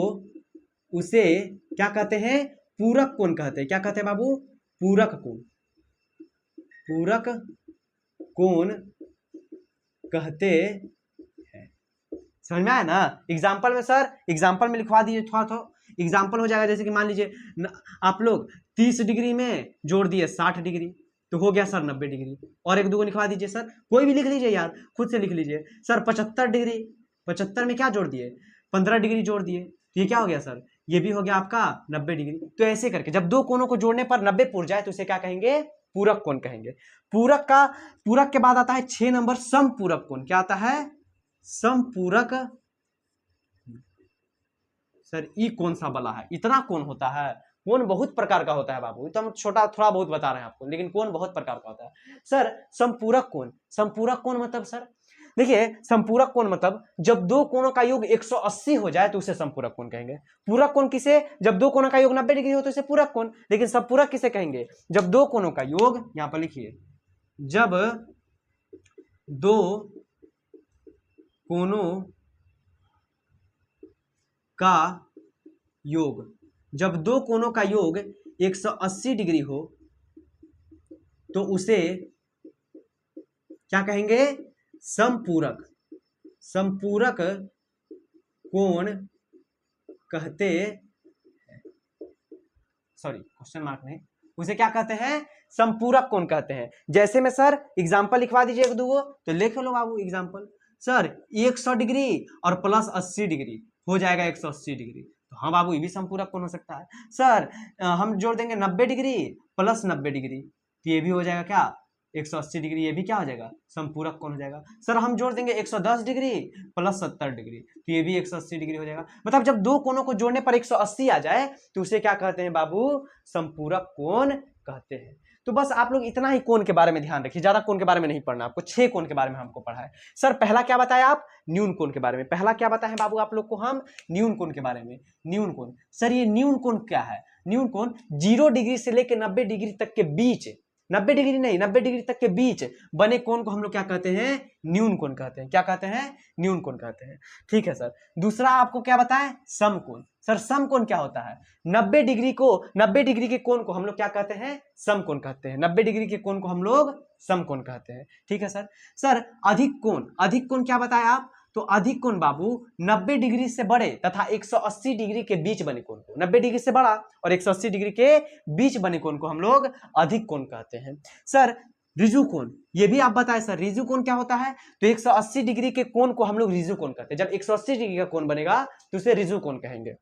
उसे क्या कहते हैं, पूरक कोण कहते हैं। क्या कहते हैं बाबू, पूरक कोण, पूरक कोण कहते हैं। समझ में आया ना। एग्जाम्पल में सर, एग्जाम्पल में लिखवा दीजिए थोड़ा एग्जाम्पल हो जाएगा। जैसे कि मान लीजिए आप लोग 30 डिग्री में जोड़ दिए 60 डिग्री तो हो गया सर 90 डिग्री। और एक दो को लिखवा दीजिए सर, कोई भी लिख लीजिए यार, खुद से लिख लीजिए सर। 75 डिग्री, 75 में क्या जोड़ दिए, 15 डिग्री जोड़ दिए तो ये क्या हो गया सर, ये भी हो गया आपका 90 डिग्री। तो ऐसे करके जब दो कोणों को जोड़ने पर 90 पूर जाए तो उसे क्या कहेंगे, पूरक कोण कहेंगे। पूरक के बाद आता है 6 नंबर समपूरक कोण। क्या आता है, समपूरक। सर ई कौन सा वाला है, इतना कोण होता है, कोण बहुत प्रकार का होता है बाबू, तो हम छोटा थोड़ा बहुत बता रहे हैं आपको, लेकिन कोण बहुत प्रकार का होता है सर। समपूरक कोण, समपूरक कोण मतलब सर देखिए, समपूरक कोण मतलब जब दो कोणों का योग 180 हो जाए तो उसे समपूरक कोण कहेंगे। पूरक कोण किसे, जब दो कोणों का योग 90 डिग्री हो तो उसे पूरक कोण। लेकिन समपूरक किसे कहेंगे, जब दो कोणों का योग, यहां पर लिखिए, जब दो कोणों का योग, जब दो कोणों का योग 180 डिग्री हो तो उसे क्या कहेंगे, समपूरक, समपूरक कोण कहते हैं। सॉरी क्वेश्चन मार्क नहीं, उसे क्या कहते हैं, समपूरक कोण कहते हैं। जैसे में सर एग्जांपल लिखवा दीजिए एक दो, तो लिख लो बाबू एग्जांपल। सर 100 डिग्री और प्लस 80 डिग्री हो जाएगा 180 डिग्री, तो हाँ बाबू ये भी समपूरक कोण हो सकता है। सर हम जोड़ देंगे 90 डिग्री प्लस 90 डिग्री तो ये भी हो जाएगा क्या, 180 डिग्री, ये भी क्या हो जाएगा, समपूरक कोण हो जाएगा। सर हम जोड़ देंगे 110 डिग्री प्लस 70 डिग्री तो ये भी 180 डिग्री हो जाएगा। मतलब जब दो कोणों को जोड़ने पर 180 आ जाए तो उसे क्या कहते हैं बाबू, समपूरक कोण कहते हैं। तो बस आप लोग इतना ही कोण के बारे में ध्यान रखिए, ज्यादा कोण के बारे में नहीं पढ़ना आपको। 6 कोण के बारे में हमको पढ़ा है। सर पहला क्या बताया आप, न्यून कोण के बारे में। पहला क्या बताया बाबू आप लोग को हम, न्यून कोण के बारे में। न्यून कोण, सर ये न्यून कोण क्या है, न्यून कोण 0 डिग्री से लेकर 90 डिग्री तक के बीच, 90 डिग्री नहीं 90 डिग्री तक के बीच बने कोण को हम लोग क्या कहते हैं, न्यून कोण कहते हैं। क्या कहते हैं, न्यून कोण कहते हैं। ठीक है सर। दूसरा आपको क्या बताएं, समकोण। सर समकोण क्या होता है, 90 डिग्री के कोण को हम लोग क्या कहते हैं, समकोण कहते हैं। 90 डिग्री के कोण को हम लोग समकोण कहते हैं। ठीक है सर। सर अधिक कोण, अधिक कोण क्या बताया आप, तो अधिक कोण बाबू 90 डिग्री से बड़े तथा 180 डिग्री के बीच बने कोण को, 90 डिग्री से बड़ा और 180 डिग्री के बीच बने कोण को हम लोग अधिक कोण कहते हैं। सर रिजु कोण, ये भी आप बताएं सर, रिजु कोण क्या होता है, तो 180 डिग्री के कोण को हम लोग रिजु कोण कहते हैं। जब 180 डिग्री का कोण बनेगा तो उसे रिजु कोण कहेंगे।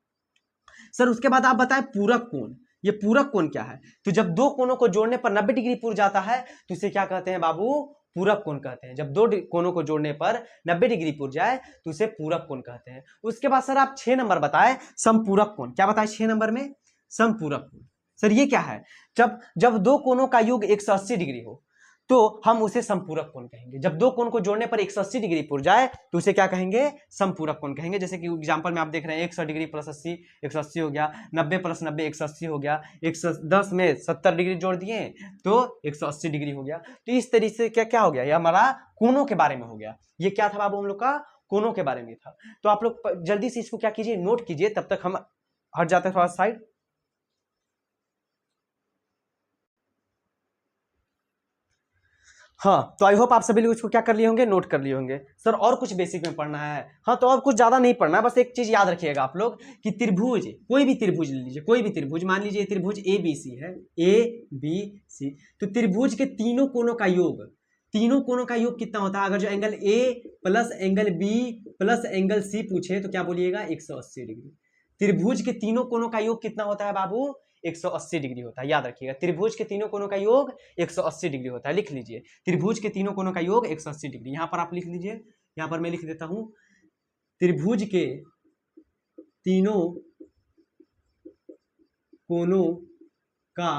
सर उसके बाद आप बताएं पूरक कोण, ये पूरक कोण क्या है, तो जब दो कोणों को जोड़ने पर 90 डिग्री पूर जाता है तो इसे क्या कहते हैं बाबू, पूरक कोण कहते हैं। जब दो कोणों को जोड़ने पर 90 डिग्री पूर जाए तो उसे पूरक कोण कहते हैं। उसके बाद सर आप 6 नंबर बताएं, समपूरक कोण। क्या बताएं 6 नंबर में, समपूरक कोण। सर ये क्या है, जब दो कोणों का योग 180 डिग्री हो तो हम उसे समपूरक कोण कहेंगे। जब दो कोण को जोड़ने पर 180 डिग्री पूर जाए तो उसे क्या कहेंगे, समपूरक कोण कहेंगे। जैसे कि एग्जांपल में आप देख रहे हैं 100 डिग्री प्लस 80 180 हो गया, 90 प्लस 90 180 हो गया, 110 में 70 डिग्री जोड़ दिए तो 180 डिग्री हो गया। तो इस तरीके से क्या क्या हो गया, ये हमारा कोणों के बारे में हो गया। ये क्या था बाबू हम लोग का, कोनों के बारे में था। तो आप लोग जल्दी से इसको क्या कीजिए, नोट कीजिए, तब तक हम हट जाते हैं थोड़ा साइड। हाँ, तो आई होप आप सभी लोग इसको क्या कर लिए होंगे, नोट कर लिए होंगे। सर और कुछ बेसिक में पढ़ना है? हाँ, तो और कुछ ज्यादा नहीं पढ़ना है, बस एक चीज याद रखिएगा आप लोग कि त्रिभुज, कोई भी त्रिभुज ले लीजिए, कोई भी त्रिभुज, मान लीजिए त्रिभुज ए बी सी है, ए बी सी, तो त्रिभुज के तीनों कोनों का योग, तीनों कोनों का योग कितना होता है? अगर जो angle A plus angle B plus angle C पूछे तो क्या बोलिएगा? 180 डिग्री। त्रिभुज के तीनों कोनों का योग कितना होता है बाबू? 180 डिग्री होता है, याद रखिएगा। त्रिभुज के तीनों कोनों का योग 180 डिग्री होता है, लिख लीजिए। त्रिभुज के तीनों कोनों का योग 180 डिग्री, यहां पर आप लिख लीजिए, यहां पर मैं लिख देता हूं, त्रिभुज के तीनों कोनों का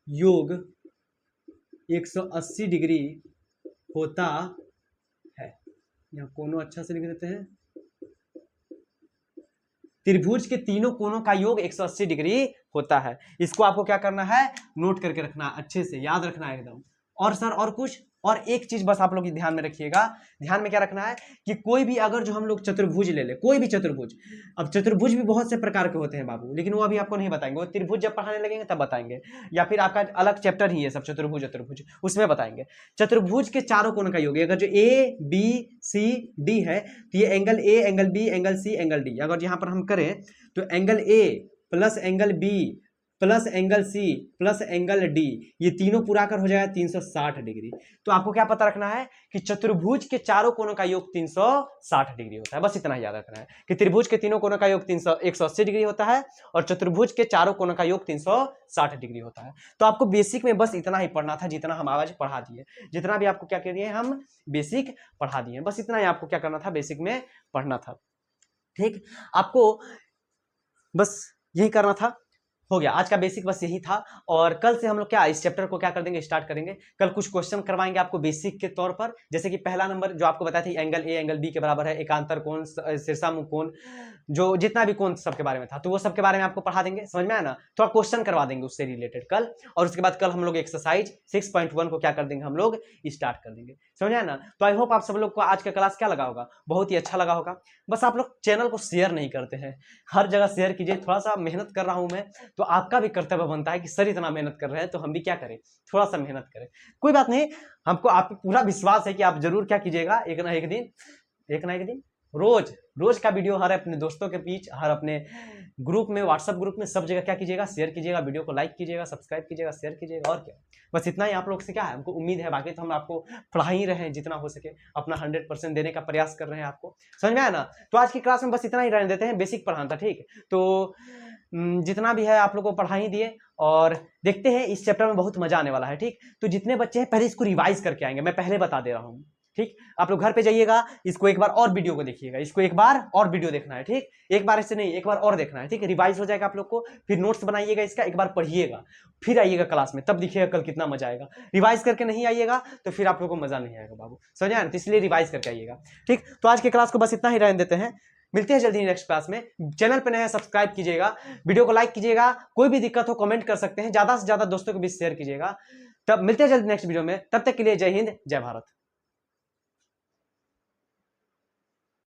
योग 180 डिग्री होता है। यहां कोनों अच्छा से लिख देते हैं, त्रिभुज के तीनों कोनों का योग 180 डिग्री होता है। इसको आपको क्या करना है? नोट करके रखना, अच्छे से याद रखना है एकदम। और सर और कुछ? और एक चीज बस आप लोग ध्यान में रखिएगा, ध्यान में क्या रखना है कि कोई भी अगर जो हम लोग चतुर्भुज ले ले, कोई भी चतुर्भुज, अब चतुर्भुज भी बहुत से प्रकार के होते हैं बाबू, लेकिन वो अभी आपको नहीं बताएंगे, वो त्रिभुज जब पढ़ाने लगेंगे तब बताएंगे, या फिर आपका अलग चैप्टर ही है सब चतुर्भुज चतुर्भुज, उसमें बताएंगे। चतुर्भुज के चारों कोण का योग, अगर जो ए बी सी डी है तो ये angle A, angle B, angle C, angle D, अगर यहाँ पर हम करें तो angle A plus angle B plus angle C plus angle D, ये तीनों पूरा कर हो जाएगा 360 डिग्री। तो आपको क्या पता रखना है कि चतुर्भुज के चारों कोनों का योग 360 डिग्री होता है, बस इतना ही याद रखना है कि त्रिभुज के तीनों कोनों का योग 180 डिग्री होता है और चतुर्भुज के चारों कोनों का योग 360 डिग्री होता है। तो आपको बेसिक में बस इतना ही पढ़ना था, जितना हम आज पढ़ा दिए, जितना भी आपको क्या करिए हम बेसिक पढ़ा दिए, बस इतना ही आपको क्या करना था, बेसिक में पढ़ना था। ठीक, आपको बस यही करना था, हो गया आज का बेसिक, बस यही था। और कल से हम लोग क्या इस चैप्टर को क्या कर देंगे, स्टार्ट करेंगे। कल कुछ क्वेश्चन करवाएंगे आपको बेसिक के तौर पर, जैसे कि पहला नंबर जो आपको बताया था एंगल ए एंगल बी के बराबर है, एकांतर कोण, शीर्षामुख कोण, जो जितना भी कोण सबके बारे में था, तो वो सबके बारे में आपको पढ़ा देंगे, समझ में आया ना। थोड़ा क्वेश्चन करवा देंगे उससे रिलेटेड कल, और उसके बाद कल हम लोग एक्सरसाइज 6.1 को क्या कर देंगे, हम लोग स्टार्ट कर देंगे, समझ आया ना। तो आई होप आप सब लोग को आज का क्लास क्या लगा होगा, बहुत ही अच्छा लगा होगा। बस आप लोग चैनल को शेयर नहीं करते हैं, हर जगह शेयर कीजिए, थोड़ा सा मेहनत कर रहा हूं मैं, तो आपका भी कर्तव्य बनता है कि सर इतना मेहनत कर रहे हैं तो हम भी क्या करें, थोड़ा सा मेहनत करें। कोई बात नहीं, हमको आप पे पूरा विश्वास है कि आप जरूर क्या कीजिएगा, एक ना एक दिन रोज रोज का वीडियो हर अपने दोस्तों के बीच, हर अपने ग्रुप में, व्हाट्सएप ग्रुप में, सब जगह क्या कीजिएगा, शेयर कीजिएगा, वीडियो को लाइक कीजिएगा, सब्सक्राइब कीजिएगा, शेयर कीजिएगा, और क्या, बस इतना ही आप लोग से क्या है, हमको उम्मीद है। बाकी तो हम आपको पढ़ा ही रहे हैं, जितना हो सके अपना 100% देने का प्रयास कर रहे हैं, आपको समझ में आया ना। तो आज की क्लास में बस इतना ही रहने देते हैं, बेसिक पढ़ाना था, ठीक। तो जितना भी है आप लोग को पढ़ा ही दिए, और देखते हैं इस चैप्टर में बहुत मजा आने वाला है, ठीक। तो जितने बच्चे हैं पहले इसको रिवाइज करके आएंगे, मैं पहले बता दे रहा हूँ, ठीक। आप लोग घर पे जाइएगा, इसको एक बार और वीडियो को देखिएगा, इसको एक बार और वीडियो देखना है, ठीक। एक बार ऐसे नहीं, एक बार और देखना है, ठीक। रिवाइज हो जाएगा आप लोग को, फिर नोट्स बनाइएगा इसका, एक बार पढ़िएगा, फिर आइएगा क्लास में, तब दिखिएगा कल कितना मजा आएगा। रिवाइज करके नहीं आइएगा तो फिर आप लोग को मजा नहीं आएगा बाबू, समझ आए ना, तो इसलिए रिवाइज करके आइएगा, ठीक। तो आज के क्लास को बस इतना ही रहने देते हैं, मिलते हैं जल्दी नेक्स्ट क्लास में। चैनल पे नया सब्सक्राइब कीजिएगा, वीडियो को लाइक कीजिएगा, कोई भी दिक्कत हो कमेंट कर सकते हैं, ज्यादा से ज्यादा दोस्तों के बीच शेयर कीजिएगा। तब मिलते हैं जल्दी नेक्स्ट वीडियो में, तब तक के लिए जय हिंद, जय भारत।